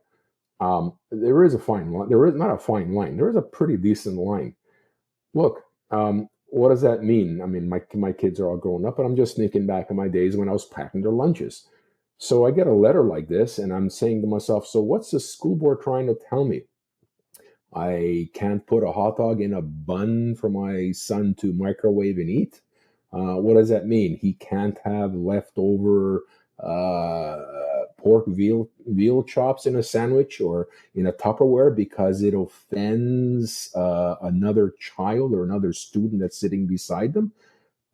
There is a fine line. There is not a fine line. There is a pretty decent line. Look, what does that mean? I mean, my kids are all grown up, and I'm just thinking back in my days when I was packing their lunches. So I get a letter like this, and I'm saying to myself, so what's the school board trying to tell me? I can't put a hot dog in a bun for my son to microwave and eat. What does that mean? He can't have leftover pork veal chops in a sandwich or in a Tupperware because it offends another child or another student that's sitting beside them.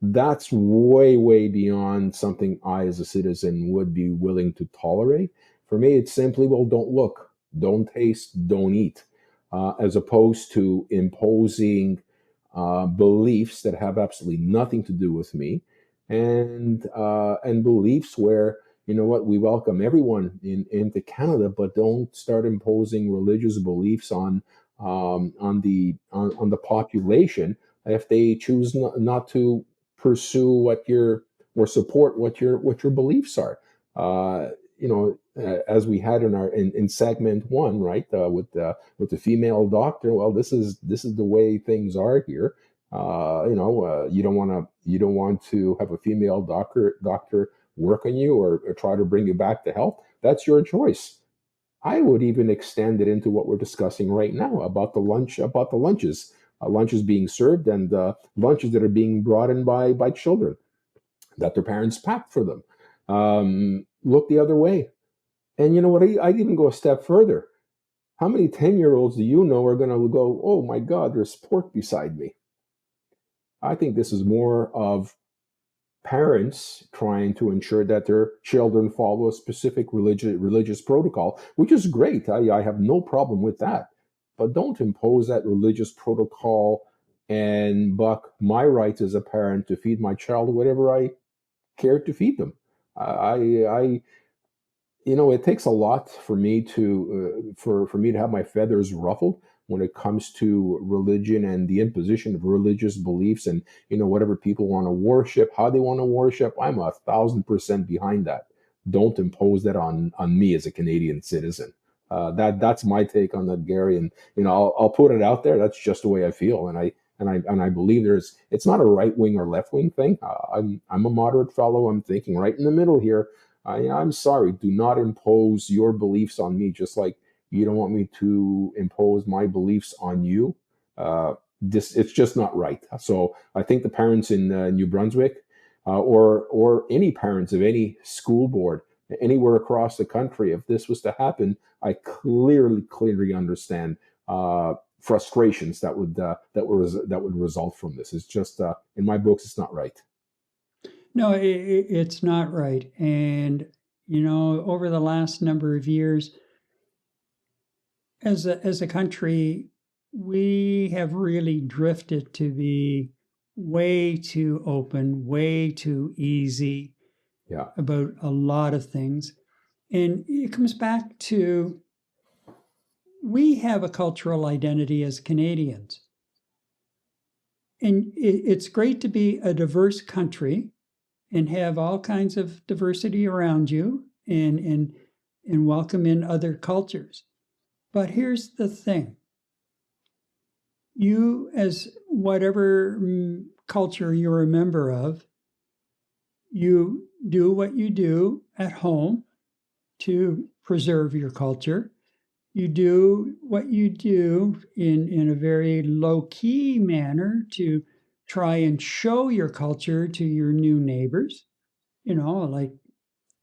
That's way, way beyond something I, as a citizen, would be willing to tolerate. For me, it's simply, well, don't look, don't taste, don't eat, as opposed to imposing beliefs that have absolutely nothing to do with me, and beliefs where, you know what, we welcome everyone into Canada, but don't start imposing religious beliefs on the population if they choose not to pursue or support what your beliefs are. As we had in segment one, right, with the female doctor. Well, this is the way things are here. You don't want to have a female doctor work on you or try to bring you back to health. That's your choice. I would even extend it into what we're discussing right now about the lunches being served, and lunches that are being brought in by children that their parents packed for them. Look the other way. And you know what? I'd even go a step further. How many 10-year-olds do you know are going to go, oh my God, there's pork beside me? I think this is more of parents trying to ensure that their children follow a specific religious protocol, which is great. I have no problem with that. But don't impose that religious protocol and buck my rights as a parent to feed my child whatever I care to feed them. It takes a lot for me to have my feathers ruffled when it comes to religion and the imposition of religious beliefs, and whatever people want to worship, how they want to worship. I'm 1,000% behind that. don't impose that on me as a Canadian citizen. That's my take on that, Gary. And I'll put it out there. That's just the way I feel, and I believe it's not a right wing or left wing thing. I'm a moderate fellow. I'm thinking right in the middle here. I'm sorry. Do not impose your beliefs on me, just like you don't want me to impose my beliefs on you. It's just not right. So I think the parents in New Brunswick, or any parents of any school board anywhere across the country, if this was to happen, I clearly understand frustrations that would result from this. It's just in my books, it's not right. No, it's not right. And, over the last number of years, as a country, we have really drifted to be way too open, way too easy Yeah. about a lot of things. And it comes back to, we have a cultural identity as Canadians. And it's great to be a diverse country and have all kinds of diversity around you and welcome in other cultures. But here's the thing. You, as whatever culture you're a member of, you do what you do at home to preserve your culture. You do what you do in a very low-key manner to try and show your culture to your new neighbors. Like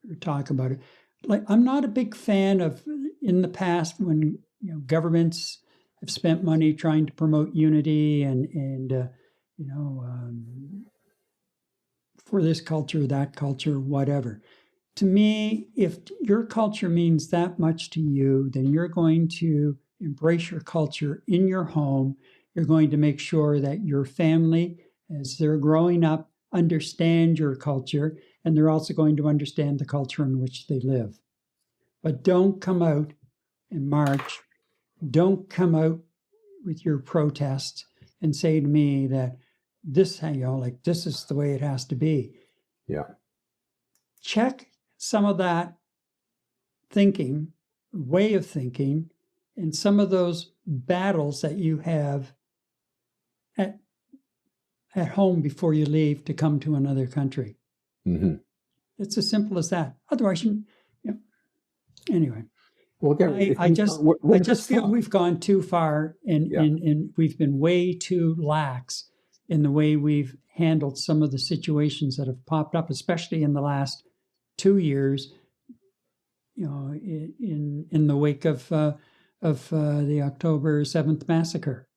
we talk about it. Like, I'm not a big fan of, in the past, when governments have spent money trying to promote unity and for this culture, that culture, whatever. To me, if your culture means that much to you, then you're going to embrace your culture in your home. You're going to make sure that your family, as they're growing up, understand your culture, and they're also going to understand the culture in which they live. But don't come out and march. Don't come out with your protests and say to me that this is the way it has to be. Yeah. Check some of that thinking, way of thinking, and some of those battles that you have at home before you leave to come to another country. Mm-hmm. It's as simple as that. Otherwise, anyway. Well, again, I just feel we've gone too far, and we've been way too lax in the way we've handled some of the situations that have popped up, especially in the last 2 years. In the wake of the October 7th massacre.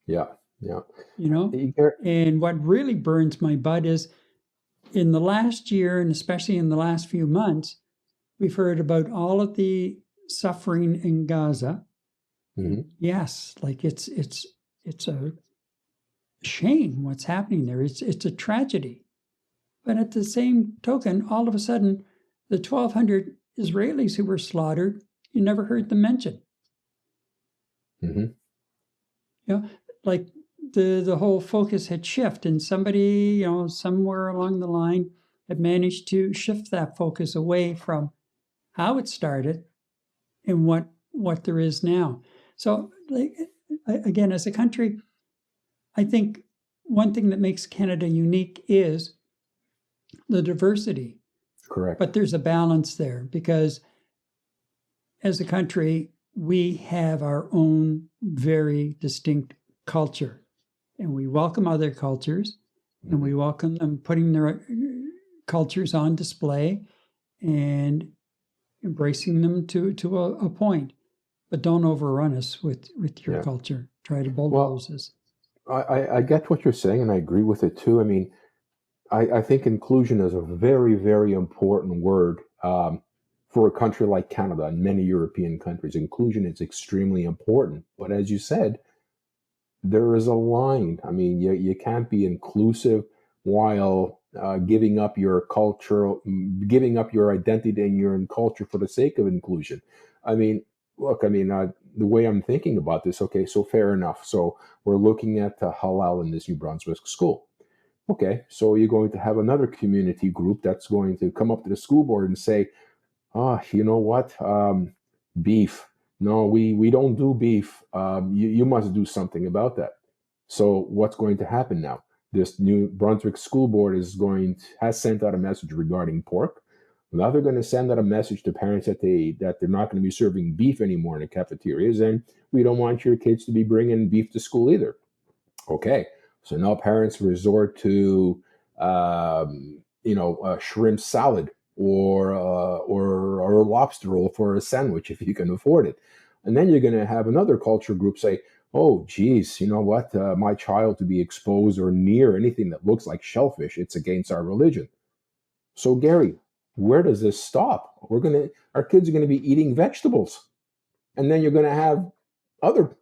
Yeah. And what really burns my butt is, in the last year, and especially in the last few months, we've heard about all of the suffering in Gaza. Mm-hmm. Yes, like it's a shame what's happening there. It's a tragedy. But at the same token, all of a sudden, the 1,200 Israelis who were slaughtered, you never heard them mentioned. Mm-hmm. Like the whole focus had shifted, and somebody, somewhere along the line had managed to shift that focus away from how it started and what there is now. So, again, as a country, I think one thing that makes Canada unique is the diversity. Correct. But there's a balance there, because as a country, we have our own very distinct culture, and we welcome other cultures, and we welcome them putting their cultures on display and embracing them to a point. But don't overrun us with your culture. Try to bulldoze us. I get what you're saying, and I agree with it too. I mean, I think inclusion is a very, very important word for a country like Canada and many European countries. Inclusion is extremely important. But as you said, there is a line. I mean, you can't be inclusive while giving up your culture, giving up your identity and your culture for the sake of inclusion. I mean, look, the way I'm thinking about this, okay, so fair enough. So we're looking at halal in this New Brunswick school. Okay, so you're going to have another community group that's going to come up to the school board and say, you know what? Beef. No, we don't do beef. You must do something about that. So what's going to happen now? This new Brunswick school board has sent out a message regarding pork. Now they're going to send out a message to parents that they're not going to be serving beef anymore in the cafeterias, and we don't want your kids to be bringing beef to school either. Okay, so now parents resort to a shrimp salad or a lobster roll for a sandwich if you can afford it, and then you're going to have another culture group say, "Oh, geez, you know what? My child to be exposed or near anything that looks like shellfish, it's against our religion." So, Gary, where does this stop? Our kids are gonna be eating vegetables, and then you're gonna have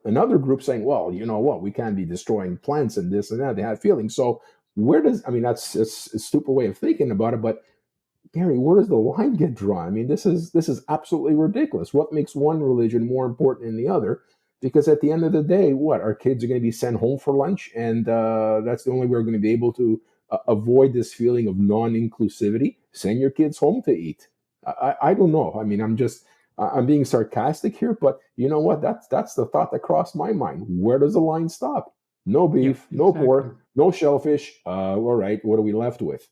another group saying, "Well, you know what? We can't be destroying plants and this and that." They have feelings. So, I mean, that's a stupid way of thinking about it, but Gary, where does the line get drawn? I mean, this is absolutely ridiculous. What makes one religion more important than the other? Because at the end of the day, what our kids are going to be sent home for lunch, and that's the only way we're going to be able to avoid this feeling of non-inclusivity. Send your kids home to eat. I don't know. I mean, I'm being sarcastic here, but you know what? That's the thought that crossed my mind. Where does the line stop? No Yep, beef, no exactly. pork, no shellfish. All right, what are we left with?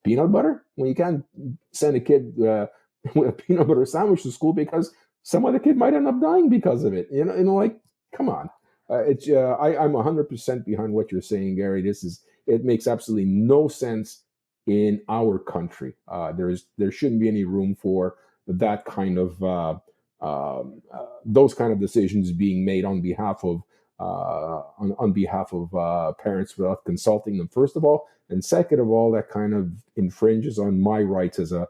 Peanut butter? Well, you can't send a kid with a peanut butter sandwich to school because some other kid might end up dying because of it. Like, come on. I'm 100% behind what you're saying, Gary. It makes absolutely no sense in our country. There shouldn't be any room for that kind of those kind of decisions being made on behalf of parents without consulting them, first of all, and second of all, that kind of infringes on my rights as a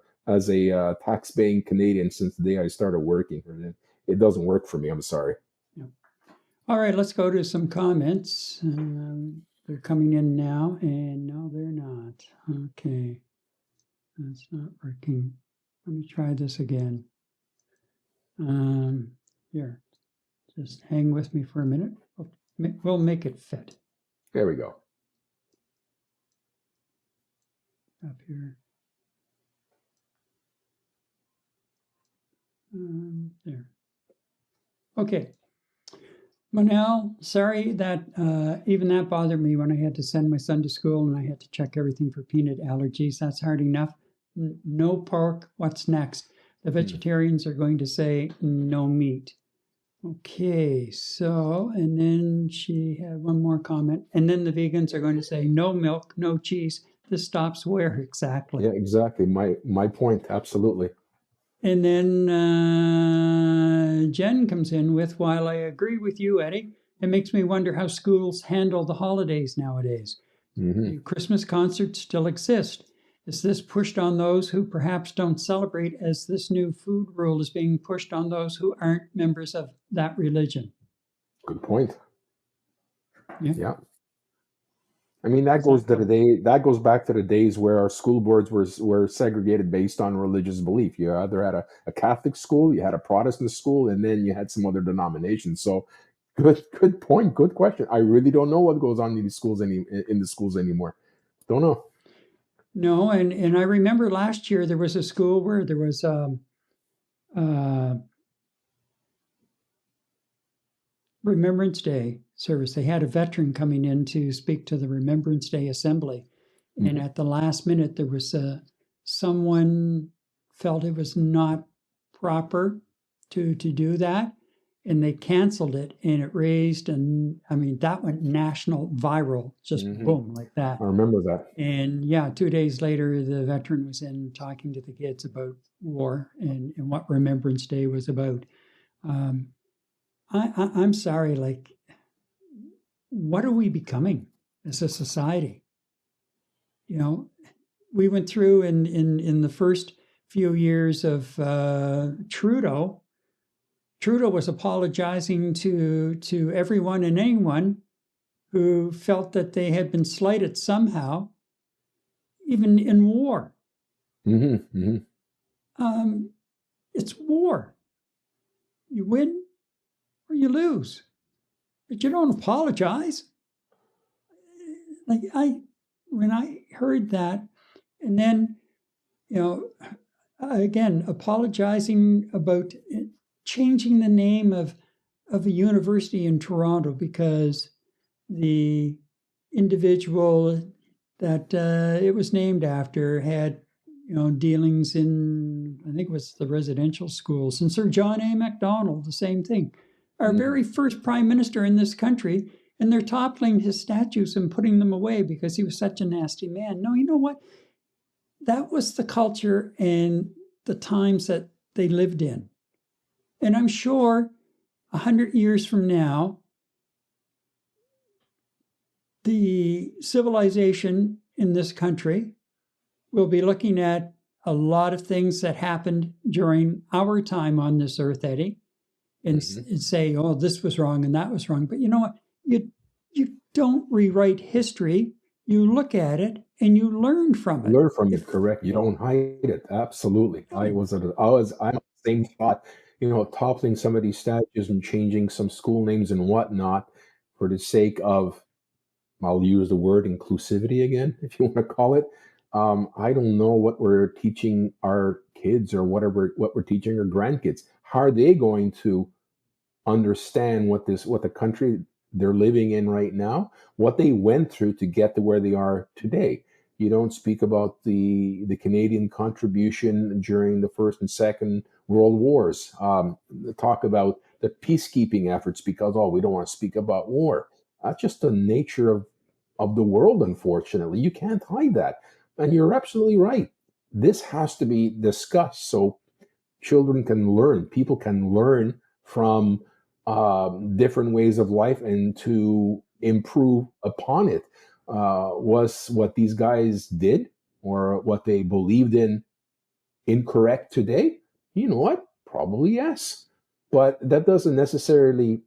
tax-paying Canadian since the day I started working here. It doesn't work for me. I'm sorry. Yep. All right, let's go to some comments. They're coming in now, and no, they're not. Okay, that's not working. Let me try this again. Here, just hang with me for a minute. We'll make it fit. There we go. Up here. There. Okay. Manel, sorry that even that bothered me when I had to send my son to school and I had to check everything for peanut allergies. That's hard enough. No pork. What's next? The vegetarians are going to say no meat. Okay, so, and then she had one more comment. And then the vegans are going to say no milk, no cheese. This stops where exactly? Yeah, exactly. My point. Absolutely. And then Jen comes in with, while I agree with you, Eddie, it makes me wonder how schools handle the holidays nowadays. Mm-hmm. Christmas concerts still exist. Is this pushed on those who perhaps don't celebrate, as this new food rule is being pushed on those who aren't members of that religion? Good point. Yeah. I mean, that goes back to the days where our school boards were segregated based on religious belief. You either had a Catholic school, you had a Protestant school, and then you had some other denominations. So, good point, good question. I really don't know what goes on in the schools anymore. Don't know. No, and I remember last year there was a school where there was Remembrance Day service. They had a veteran coming in to speak to the Remembrance Day assembly. Mm-hmm. And at the last minute, there was someone felt it was not proper to do that. And they canceled it, and it raised, and I mean, that went national viral, just boom, like that. I remember that. And yeah, 2 days later, the veteran was in talking to the kids about war and what Remembrance Day was about. I'm sorry, like, what are we becoming as a society? You know, we went through in the first few years of Trudeau. Trudeau was apologizing to everyone and anyone who felt that they had been slighted somehow, even in war. Mm-hmm. Mm-hmm. It's war. You win or you lose, but you don't apologize. Like when I heard that, and then, again, apologizing about changing the name of a university in Toronto because the individual that it was named after had, dealings in, I think it was the residential schools. And Sir John A. Macdonald, the same thing. Our very first prime minister in this country, and they're toppling his statues and putting them away because he was such a nasty man. No, you know what? That was the culture and the times that they lived in. And I'm sure 100 years from now, the civilization in this country will be looking at a lot of things that happened during our time on this earth, Eddie, and say, oh, this was wrong and that was wrong. But you know what? You don't rewrite history. You look at it and you learn from it. Learn from it, correct. You don't hide it. Absolutely. I'm the same thought, toppling some of these statues and changing some school names and whatnot for the sake of, I'll use the word inclusivity again, if you want to call it. I don't know what we're teaching our kids or what we're teaching our grandkids. How are they going to understand what the country they're living in right now, what they went through to get to where they are today? You don't speak about the Canadian contribution during the First and Second World Wars. Talk about the peacekeeping efforts because, we don't want to speak about war. That's just the nature of the world, unfortunately. You can't hide that. And you're absolutely right. This has to be discussed so children can learn, people can learn from different ways of life and to improve upon it. Was what these guys did or what they believed in incorrect today? You know what? Probably yes. But that doesn't necessarily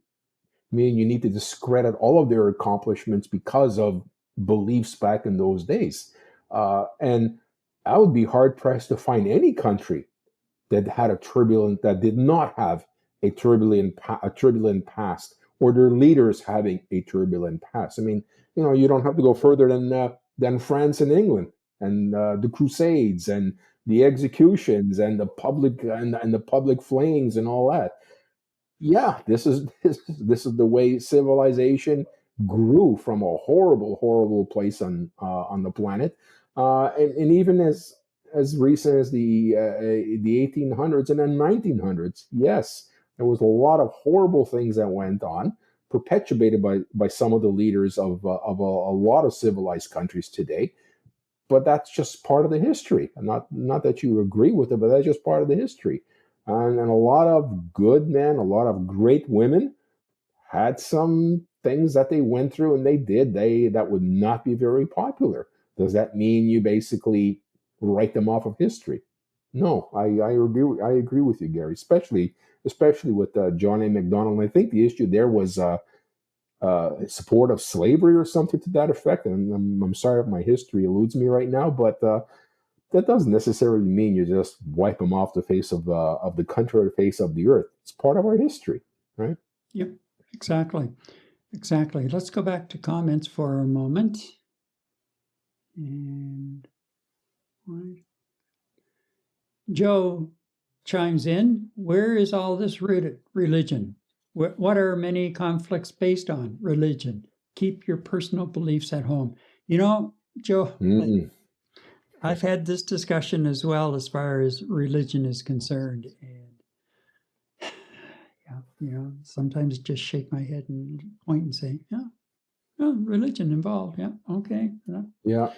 mean you need to discredit all of their accomplishments because of beliefs back in those days. And I would be hard pressed to find any country that did not have a turbulent past, or their leaders having a turbulent past. I mean, you don't have to go further than France and England and the Crusades and the executions and the public flayings and all that. Yeah, this is the way civilization grew from a horrible place on the planet, and even as recent as the 1800s and then 1900s. Yes, there was a lot of horrible things that went on, perpetuated by some of the leaders of a lot of civilized countries today. But that's just part of the history. Not that you agree with it, but that's just part of the history. And a lot of good men, a lot of great women had some things that they went through and that would not be very popular. Does that mean you basically write them off of history? No, I agree with you, Gary, especially with John A. Macdonald. And I think the issue there was support of slavery or something to that effect. And I'm sorry if my history eludes me right now, but that doesn't necessarily mean you just wipe them off the face of the country or the face of the earth. It's part of our history, right? Yep, exactly. Let's go back to comments for a moment. And Joe chimes in. Where is all this rooted? Religion. What are many conflicts based on? Religion. Keep your personal beliefs at home. Joe, I've had this discussion as well as far as religion is concerned. And sometimes just shake my head and point and say, religion involved. Yeah, okay. Yeah.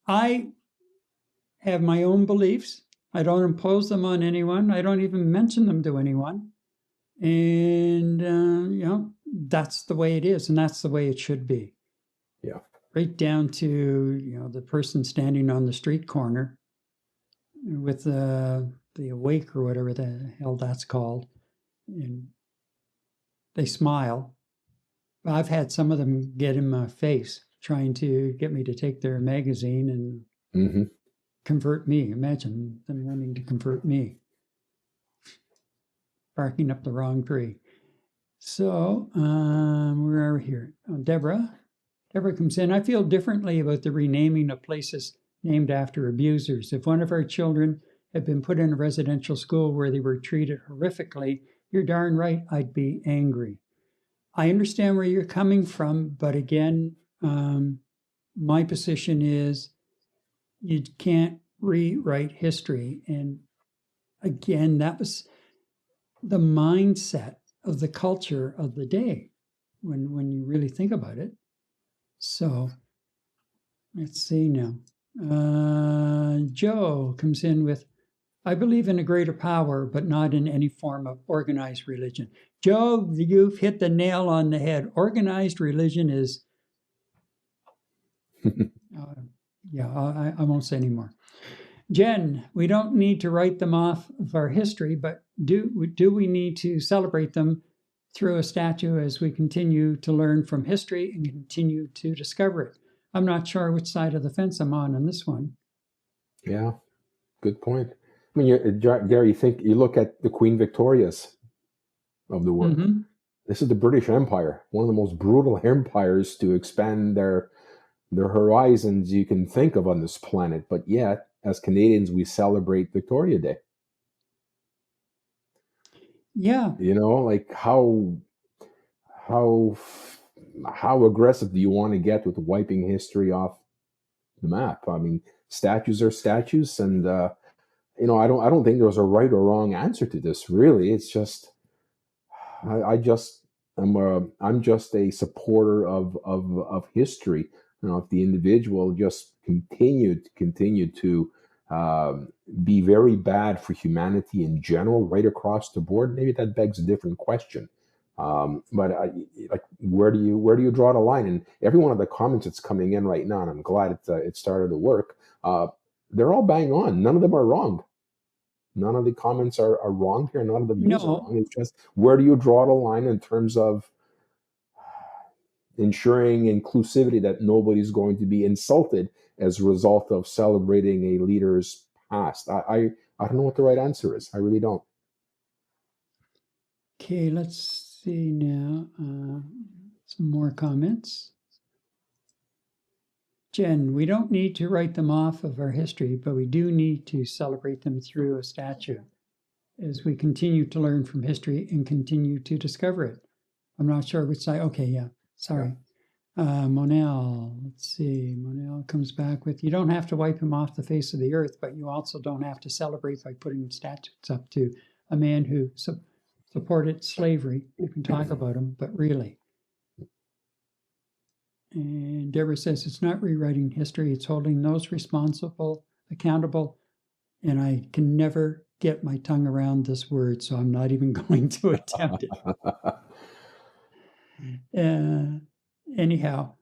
I have my own beliefs. I don't impose them on anyone. I don't even mention them to anyone. And, that's the way it is. And that's the way it should be. Yeah. Right down to, the person standing on the street corner with the awake or whatever the hell that's called. And they smile. I've had some of them get in my face trying to get me to take their magazine and convert me. Imagine them wanting to convert me. Barking up the wrong tree. So, where are we here? Oh, Deborah, Deborah comes in. I feel differently about the renaming of places named after abusers. If one of our children had been put in a residential school where they were treated horrifically, you're darn right I'd be angry. I understand where you're coming from, but again, my position is you can't rewrite history. And again, that was the mindset of the culture of the day when you really think about it. So let's see now. Joe comes in with, I believe in a greater power, but not in any form of organized religion. Joe, you've hit the nail on the head. Organized religion is, I won't say anymore. Jen, we don't need to write them off of our history, but do we need to celebrate them through a statue as we continue to learn from history and continue to discover it? I'm not sure which side of the fence I'm on this one. Yeah, good point. I mean, Gary, you look at the Queen Victorias of the world. Mm-hmm. This is the British Empire, one of the most brutal empires to expand their horizons you can think of on this planet. But yet, as Canadians, we celebrate Victoria Day. Yeah. You know, like how aggressive do you want to get with wiping history off the map? I mean, statues are statues, and you know, I don't think there's a right or wrong answer to this. Really, it's just I'm just a supporter of history. You know, if the individual just continued to be very bad for humanity in general, right across the board, maybe that begs a different question. But like, where do you draw the line? And every one of the comments that's coming in right now, and I'm glad it started to work. They're all bang on. None of them are wrong. None of the comments are wrong here. None of the views are wrong. It's just, where do you draw the line in terms of ensuring inclusivity, that nobody's going to be insulted as a result of celebrating a leader's past? I don't know what the right answer is. I really don't. Okay, let's see now. Some more comments. Jen, we don't need to write them off of our history, but we do need to celebrate them through a statue as we continue to learn from history and continue to discover it. I'm not sure which side. Okay, yeah, sorry. Monel, let's see. Monel comes back with, you don't have to wipe him off the face of the earth, but you also don't have to celebrate by putting statues up to a man who supported slavery. You can talk about him, but really. And Deborah says, it's not rewriting history, it's holding those responsible accountable. And I can never get my tongue around this word, so I'm not even going to attempt it. Anyhow,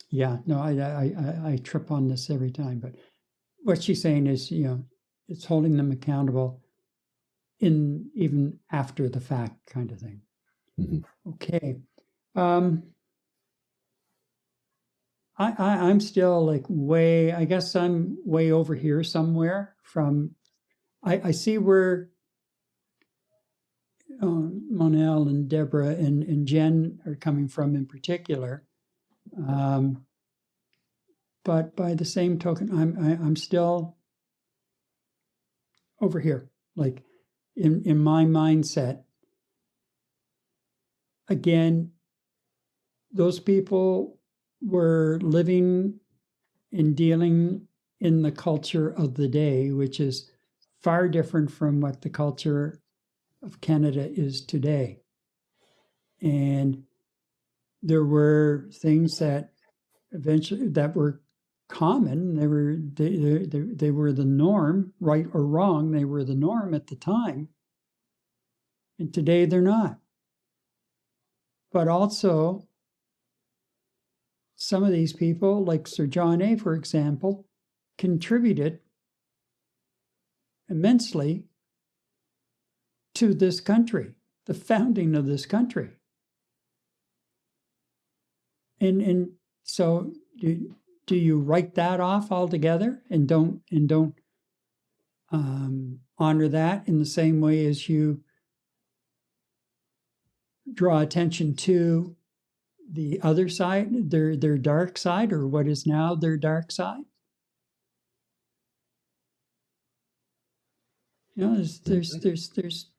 yeah, no, I trip on this every time. But what she's saying is, you know, it's holding them accountable in even after the fact kind of thing. Mm-hmm. Okay. I'm still like I guess I'm way over here somewhere from, I see where Monel and Deborah and Jen are coming from in particular. But by the same token, I'm still over here, like in my mindset. Again, those people were living and dealing in the culture of the day, which is far different from what the culture of Canada is today. And there were things that eventually that were common. They were the norm, right or wrong. They were the norm at the time. And today they're not. But also, some of these people, like Sir John A., for example, contributed immensely to this country, the founding of this country. And so do you write that off altogether and don't honor that in the same way as you draw attention to the other side, their dark side, or what is now their dark side. You know, there's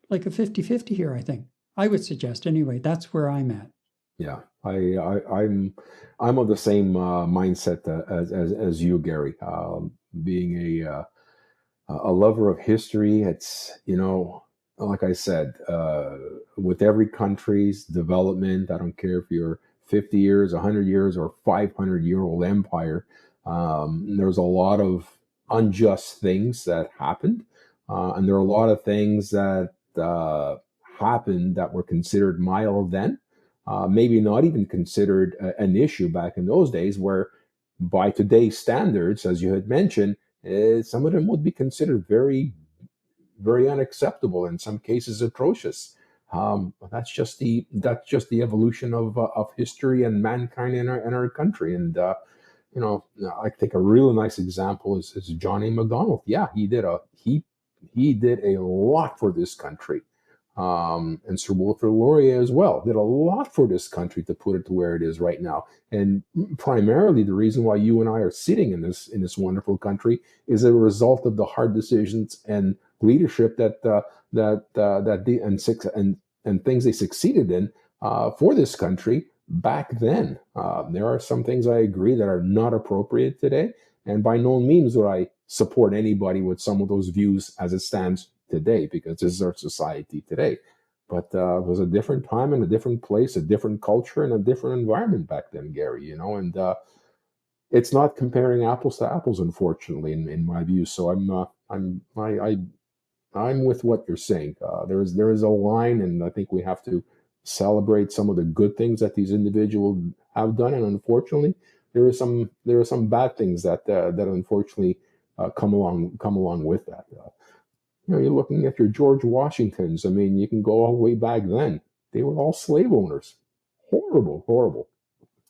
like a 50-50 here, I think. I would suggest anyway. That's where I'm at. Yeah, I'm of the same mindset as you, Gary. Being a lover of history, it's, you know, like I said, with every country's development, I don't care if you're 50 years, 100 years, or 500-year-old empire, there's a lot of unjust things that happened, and there are a lot of things that happened that were considered mild then, maybe not even considered an issue back in those days, where by today's standards, as you had mentioned, some of them would be considered very, very unacceptable, in some cases atrocious. That's just the evolution of history and mankind in our country. And you know, I think a real nice example is John A. Macdonald. Yeah, he did a lot for this country. And Sir Walter Laurier as well did a lot for this country to put it to where it is right now. And primarily, the reason why you and I are sitting in this wonderful country is a result of the hard decisions and leadership and things they succeeded in for this country back then. There are some things I agree that are not appropriate today, and by no means would I support anybody with some of those views as it stands today, because this is our society today. But it was a different time and a different place, a different culture and a different environment back then, Gary, you know, and it's not comparing apples to apples, unfortunately, in my view. So I'm with what you're saying. There is a line, and I think we have to celebrate some of the good things that these individuals have done, and unfortunately, there are some bad things that unfortunately come along with that. You know, you're looking at your George Washingtons. I mean, you can go all the way back then. They were all slave owners. Horrible, horrible.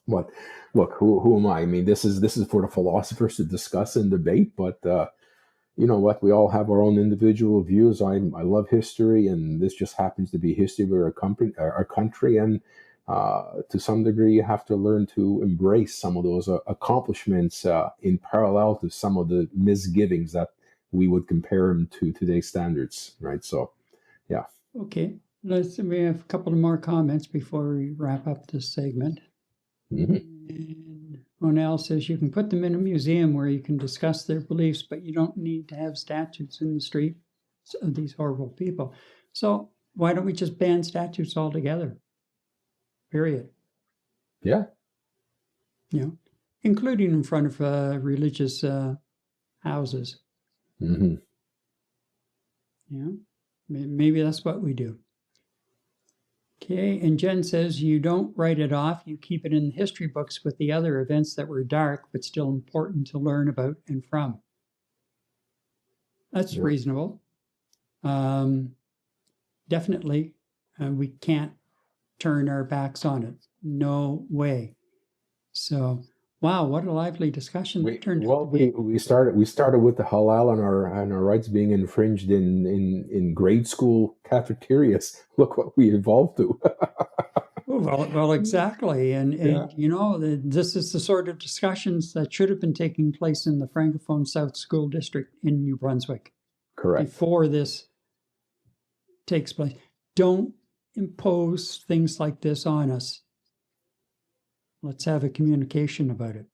But look, who am I? I mean, this is for the philosophers to discuss and debate. But you know what? We all have our own individual views. I love history, and this just happens to be history of our country. And to some degree, you have to learn to embrace some of those accomplishments in parallel to some of the misgivings that we would compare them to today's standards, right? So, yeah. Okay, we have a couple of more comments before we wrap up this segment. Mm-hmm. And Ronell says you can put them in a museum where you can discuss their beliefs, but you don't need to have statues in the street of these horrible people. So why don't we just ban statues altogether? Period. Yeah. You know, including in front of religious houses. Mm-hmm. Yeah, maybe that's what we do. Okay, and Jen says you don't write it off, you keep it in the history books with the other events that were dark but still important to learn about and from. That's reasonable. Definitely, we can't turn our backs on it. No way. So, wow, what a lively discussion that turned out. We started with the halal and our rights being infringed in grade school cafeterias. Look what we evolved to. Well, exactly, and you know, this is the sort of discussions that should have been taking place in the Francophone South School District in New Brunswick. Correct. Before this takes place, don't impose things like this on us. Let's have a communication about it.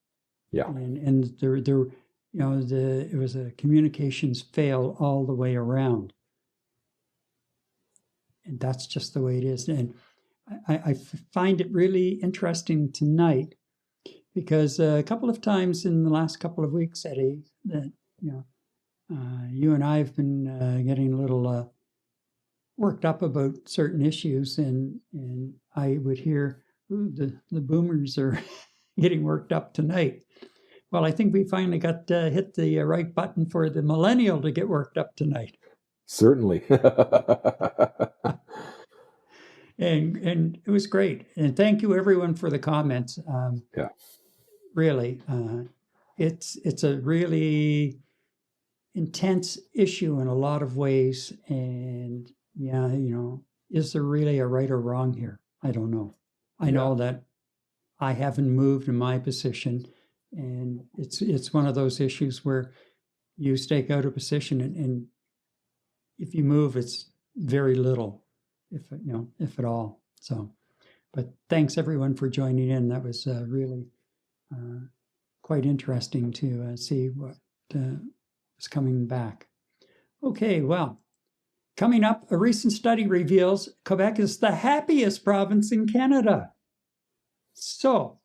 Yeah. And there, you know, it was a communications fail all the way around. And that's just the way it is. And I find it really interesting tonight because a couple of times in the last couple of weeks, Eddie, that, you know, you and I have been getting a little worked up about certain issues, and I would hear, ooh, the boomers are getting worked up tonight. Well, I think we finally got hit the right button for the millennial to get worked up tonight. Certainly. And it was great. And thank you everyone for the comments. Yeah. Really, it's a really intense issue in a lot of ways. And yeah, you know, is there really a right or wrong here? I don't know. I know that I haven't moved in my position, and it's one of those issues where you stake out a position, and if you move, it's very little, if at all. So, but thanks everyone for joining in. That was really quite interesting to see what was coming back. Okay, well, coming up, a recent study reveals Quebec is the happiest province in Canada. So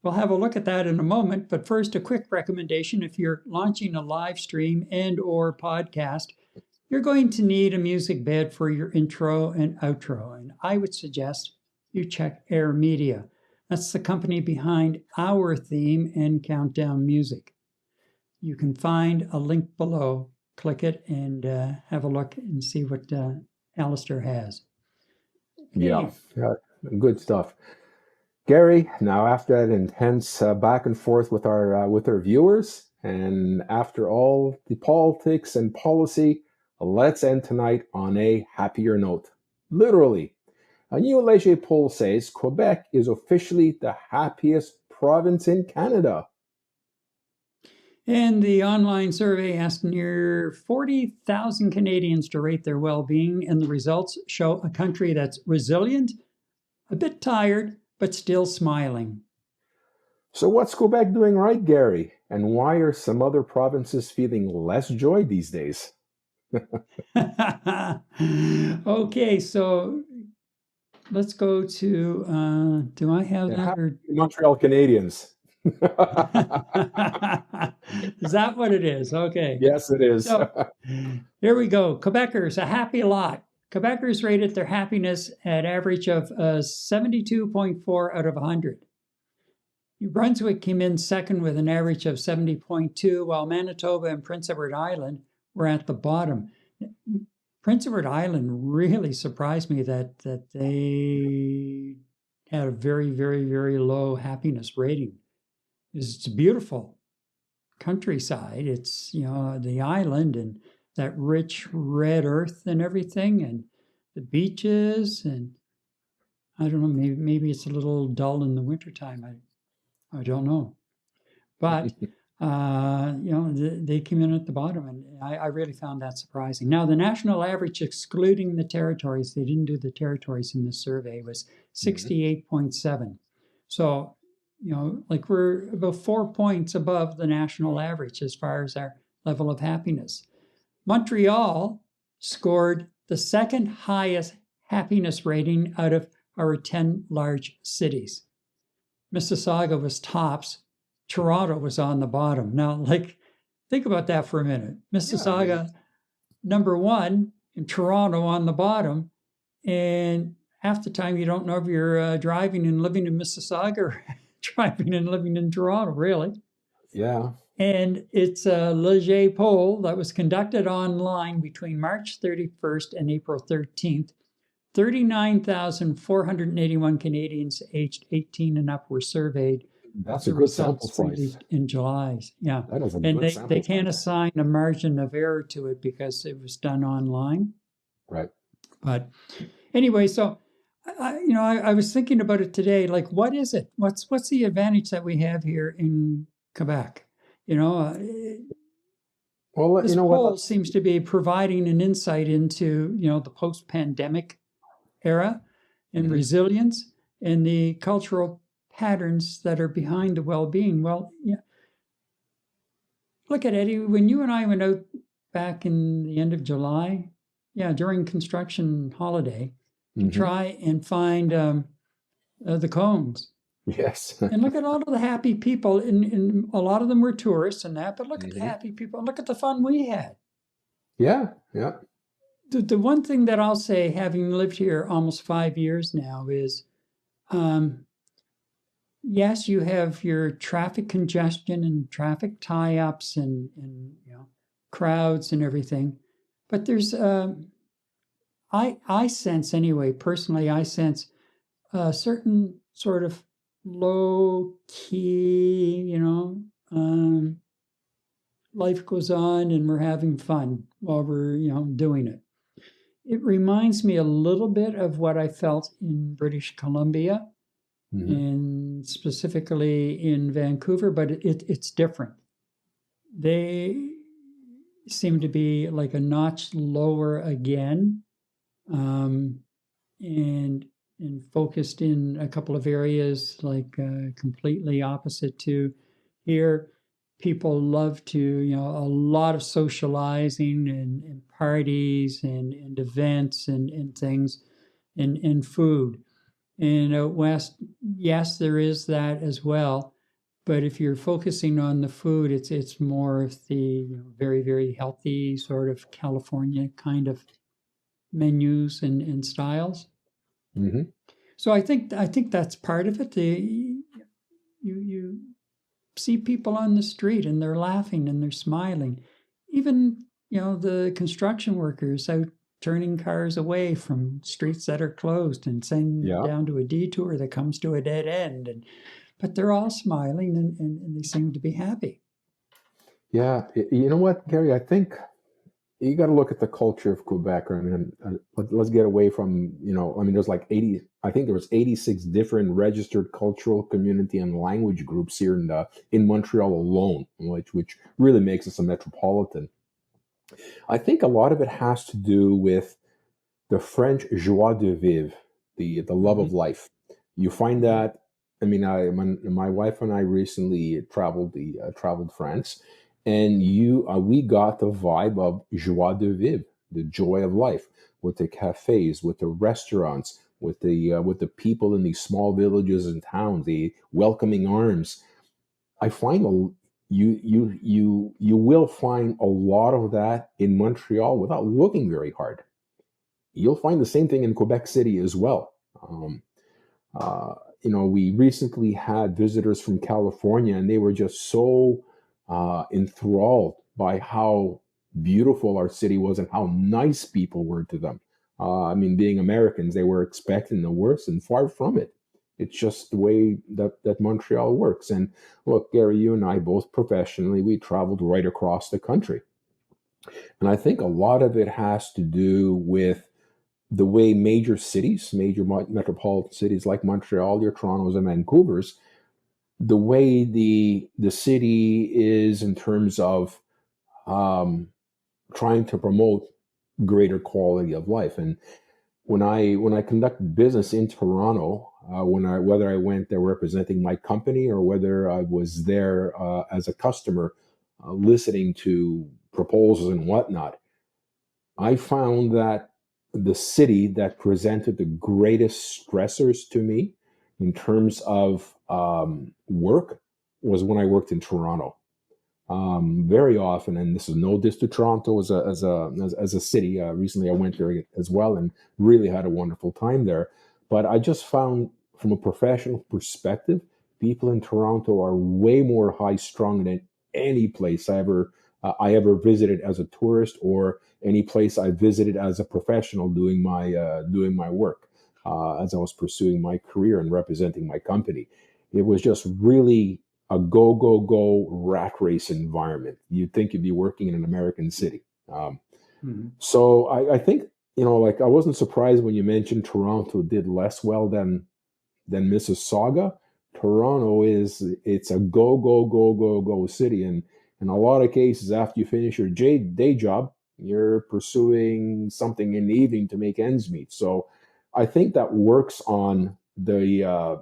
we'll have a look at that in a moment, but first a quick recommendation. If you're launching a live stream and or podcast, you're going to need a music bed for your intro and outro, and I would suggest you check Air Media. That's the company behind our theme and countdown music. You can find a link below. Click it and have a look and see what Alistair has. Okay. Yeah, good stuff. Gary, now after that intense back and forth with our viewers, and after all the politics and policy, let's end tonight on a happier note. Literally, a new Leger poll says Quebec is officially the happiest province in Canada. And the online survey asked near 40,000 Canadians to rate their well-being, and the results show a country that's resilient, a bit tired, but still smiling. So what's Quebec doing right, Gary? And why are some other provinces feeling less joy these days? Okay, so let's go to, do I have that? Or... Montreal Canadiens. Is that what it is? Okay. Yes, it is. So, here we go. Quebecers, a happy lot. Quebecers rated their happiness at average of 72.4 out of 100. New Brunswick came in second with an average of 70.2, while Manitoba and Prince Edward Island were at the bottom. Prince Edward Island really surprised me that they had a very, very, very low happiness rating. It's beautiful countryside. It's, the island and that rich red earth and everything, and the beaches, and I don't know, maybe it's a little dull in the wintertime. I don't know. But, they came in at the bottom, and I really found that surprising. Now, the national average, excluding the territories, they didn't do the territories in this survey, was 68.7. So, we're about 4 points above the national average as far as our level of happiness. Montreal scored the second highest happiness rating out of our 10 large cities. Mississauga was tops. Toronto was on the bottom. Now, think about that for a minute. Mississauga, number one, and Toronto on the bottom. And half the time you don't know if you're driving and living in Mississauga or driving and living in Toronto, really. Yeah. And it's a Leger poll that was conducted online between March 31st and April 13th. 39,481 Canadians aged 18 and up were surveyed. That's a good sample size. In July, yeah. That is a and good sample they can't size. assign a margin of error to it because it was done online. Right. But anyway, so I was thinking about it today. Like, what is it? What's the advantage that we have here in Quebec? This poll seems to be providing an insight into the post-pandemic era and resilience and the cultural patterns that are behind the well-being. Well, look at Eddie. When you and I went out back in the end of July, during construction holiday, to try and find the cones. Yes. And look at all of the happy people, and a lot of them were tourists and that, but look at the happy people. Look at the fun we had. Yeah, yeah. The one thing that I'll say, having lived here almost 5 years now, is yes, you have your traffic congestion and traffic tie-ups and crowds and everything, but there's I sense anyway, personally, I sense a certain sort of low key, life goes on and we're having fun while we're, doing it. It reminds me a little bit of what I felt in British Columbia, and specifically in Vancouver, but it's different. They seem to be like a notch lower again, and focused in a couple of areas, like completely opposite to here. People love to, a lot of socializing and parties and events and things and food. And out west, yes, there is that as well. But if you're focusing on the food, it's more of the very, very healthy sort of California kind of menus and styles. Mm-hmm. So I think that's part of it. You see people on the street and they're laughing and they're smiling. Even the construction workers out turning cars away from streets that are closed and sending them down to a detour that comes to a dead end. But they're all smiling and they seem to be happy. Yeah, you know what, Gary? I think you got to look at the culture of Quebec. I mean, let's get away from, there's like 80, I think there was 86 different registered cultural community and language groups here in Montreal alone, which really makes us a metropolitan. I think a lot of it has to do with the French joie de vivre, the love of life. You find that, my wife and I recently traveled France, and we got the vibe of joie de vivre, the joy of life, with the cafes, with the restaurants, with the people in these small villages and towns, the welcoming arms. I find you will find a lot of that in Montreal without looking very hard. You'll find the same thing in Quebec City as well. We recently had visitors from California, and they were just so enthralled by how beautiful our city was and how nice people were to them. Being Americans, they were expecting the worst, and far from it. It's just the way that Montreal works. And look, Gary, you and I both professionally, we traveled right across the country. And I think a lot of it has to do with the way major metropolitan cities like Montreal, your Torontos and Vancouvers, the way the city is in terms of trying to promote greater quality of life. And when I conduct business in Toronto, whether I went there representing my company or whether I was there as a customer listening to proposals and whatnot, I found that the city that presented the greatest stressors to me in terms of work was when I worked in Toronto. Very often, and this is no diss to Toronto as a city. Recently, I went there as well and really had a wonderful time there. But I just found, from a professional perspective, people in Toronto are way more high strung than any place I ever visited as a tourist or any place I visited as a professional doing my work as I was pursuing my career and representing my company. It was just really a go rat race environment. You'd think you'd be working in an American city. So I think, I wasn't surprised when you mentioned Toronto did less well than Mississauga. Toronto it's a go city. And in a lot of cases, after you finish your day job, you're pursuing something in the evening to make ends meet. So I think that works on the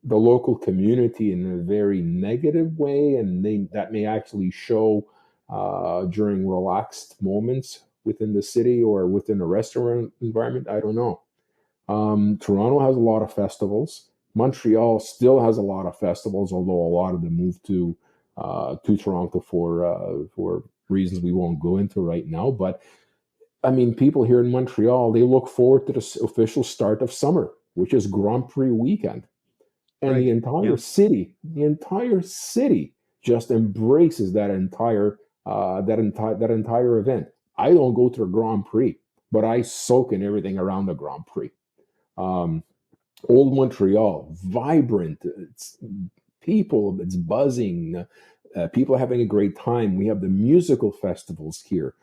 local community in a very negative way, and that may actually show during relaxed moments within the city or within a restaurant environment. I don't know. Toronto has a lot of festivals. Montreal still has a lot of festivals, although a lot of them moved to Toronto for reasons we won't go into right now. But people here in Montreal, they look forward to the official start of summer, which is Grand Prix weekend. And Right. the entire city just embraces that entire event. I don't go to the Grand Prix, but I soak in everything around the Grand Prix. Old Montreal, vibrant. It's people. It's buzzing. People having a great time. We have the musical festivals here.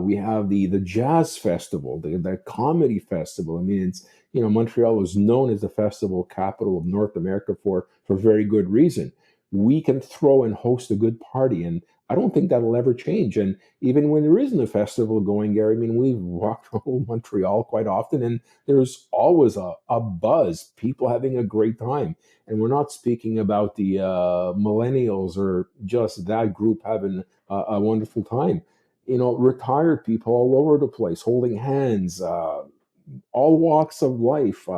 We have the jazz festival, the comedy festival. I mean, it's, Montreal is known as the festival capital of North America for very good reason. We can throw and host a good party, and I don't think that'll ever change. And even when there isn't a festival going, Gary, I mean, we've walked around Montreal quite often, and there's always a buzz, people having a great time. And we're not speaking about the millennials or just that group having a wonderful time. Retired people all over the place, holding hands, all walks of life,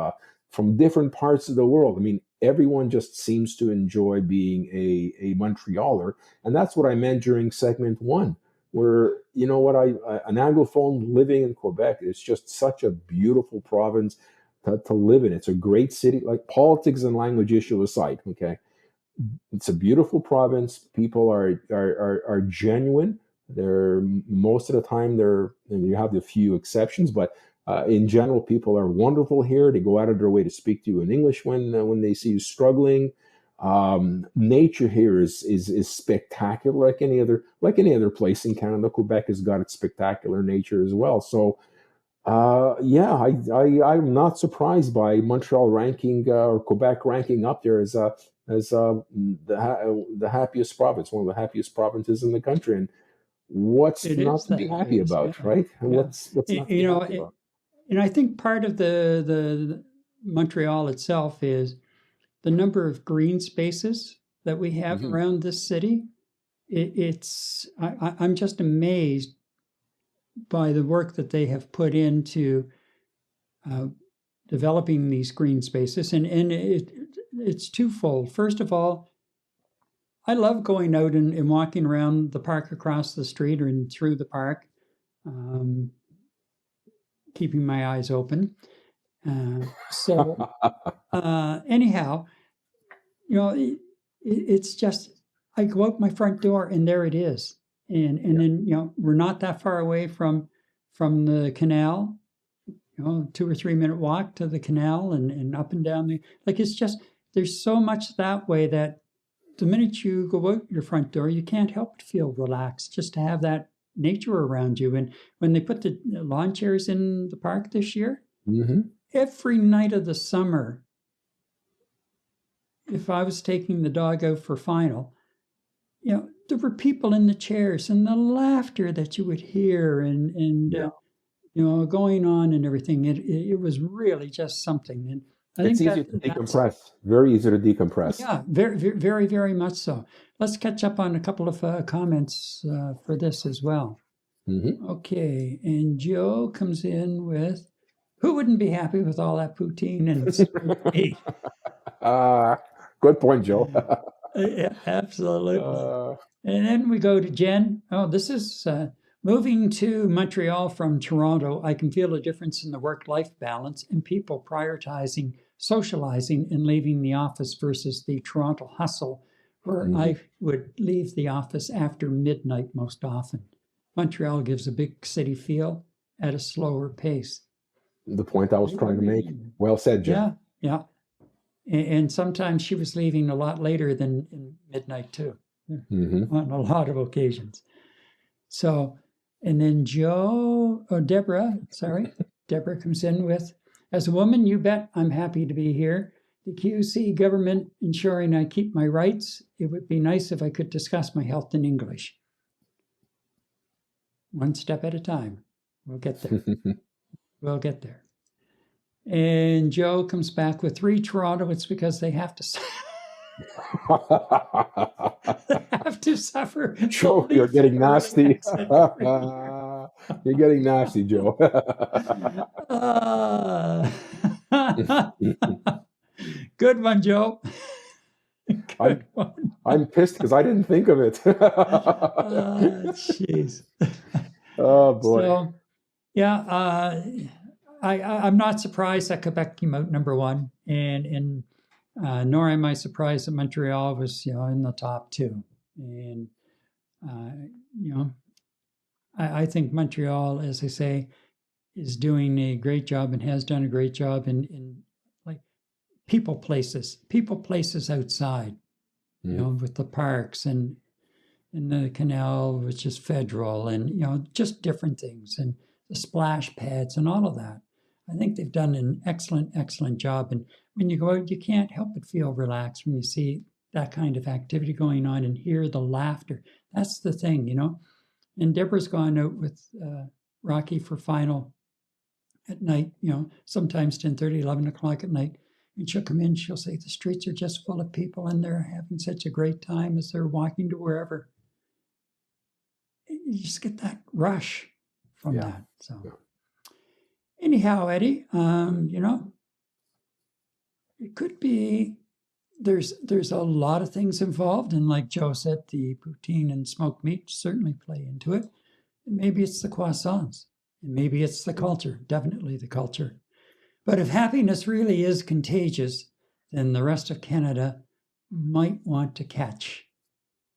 from different parts of the world. I mean, everyone just seems to enjoy being a Montrealer, and that's what I meant during segment one. Where an Anglophone living in Quebec, it's just such a beautiful province to live in. It's a great city. Like, politics and language issue aside, okay, it's a beautiful province. People are genuine. They're, most of the time, and you have a few exceptions, but in general, people are wonderful here. They go out of their way to speak to you in English when they see you struggling. Nature here is spectacular, like any other place in Canada. Quebec has got its spectacular nature as well. So yeah, I'm not surprised by Montreal ranking, or Quebec ranking up there as the happiest province, one of the happiest provinces in the country. And what's It not is to the be happy happiest, about, yeah. right? And Yeah. what's not to be happy about? And I think part of the Montreal itself is the number of green spaces that we have Mhm. around this city. I'm just amazed by the work that they have put into developing these green spaces, and it's twofold. First of all, I love going out and walking around the park across the street or through the park, keeping my eyes open. Anyhow, it's just, I go out my front door and there it is, and then we're not that far away from the canal. 2 or 3 minute walk to the canal and up and down it's just, there's so much that way that the minute you go out your front door, you can't help but feel relaxed just to have that nature around you. And when they put the lawn chairs in the park this year, every night of the summer, if I was taking the dog out for final, there were people in the chairs, and the laughter that you would hear and going on and everything. It was really just something. And I It's think easy to decompress. Very easy to decompress. yeah, very, very, very much so. Let's catch up on a couple of comments for this as well. Okay, and Joe comes in with, who wouldn't be happy with all that poutine and spaghetti? Good point, Joe. Yeah, absolutely. And then we go to Jen. Oh, this is moving to Montreal from Toronto. I can feel a difference in the work-life balance and people prioritizing socializing and leaving the office versus the Toronto hustle, where I would leave the office after midnight most often. Montreal gives a big city feel at a slower pace. The point I was trying to make. Well said, Jen. Yeah. And sometimes she was leaving a lot later than midnight too, on a lot of occasions. So, and then Deborah comes in with, as a woman, you bet I'm happy to be here. The QC government ensuring I keep my rights. It would be nice if I could discuss my health in English. One step at a time. We'll get there. We'll get there. And Joe comes back with 3 Toronto. It's because they have to they have to suffer. Joe, you're getting nasty. You're getting nasty, Joe. Good one, Joe. Good one. I'm pissed because I didn't think of it. Jeez. Oh boy. So, yeah, I'm not surprised that Quebec came out number 1, and nor am I surprised that Montreal was in the top 2. And I think Montreal, as I say, is doing a great job and has done a great job in like people places outside, with the parks and and the canal, which is federal, and just different things, and the splash pads and all of that. I think they've done an excellent job. And when you go out, you can't help but feel relaxed when you see that kind of activity going on and hear the laughter. That's the thing, And Deborah's gone out with Rocky for final at night, sometimes 10:30, 11 o'clock at night. And she'll come in, she'll say, the streets are just full of people and they're having such a great time as they're walking to wherever. You just get that rush from that. So anyhow, Eddie, it could be, there's a lot of things involved. And like Joe said, the poutine and smoked meat certainly play into it. And maybe it's the croissants. And maybe it's the culture, definitely the culture. But if happiness really is contagious, then the rest of Canada might want to catch,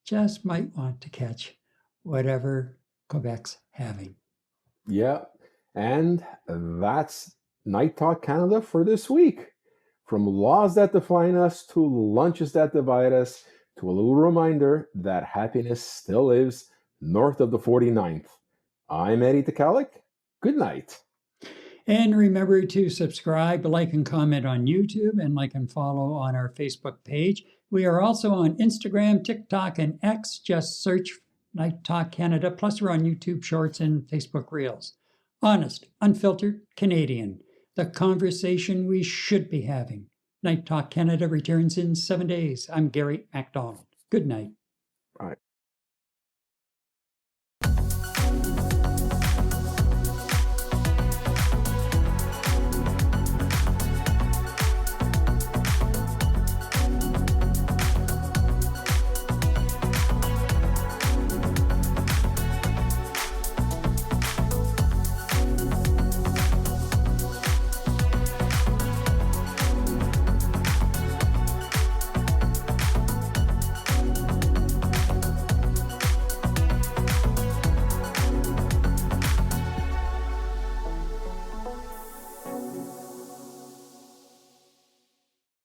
just might want to catch whatever Quebec's having. Yeah, and that's Night Talk Canada for this week. From laws that define us to lunches that divide us, to a little reminder that happiness still lives north of the 49th. I'm Eddie Tekalik. Good night. And remember to subscribe, like, and comment on YouTube, and like and follow on our Facebook page. We are also on Instagram, TikTok, and X. Just search Night Talk Canada. Plus, we're on YouTube Shorts and Facebook Reels. Honest, unfiltered, Canadian. The conversation we should be having. Night Talk Canada returns in 7 days. I'm Gary MacDonald. Good night. All right.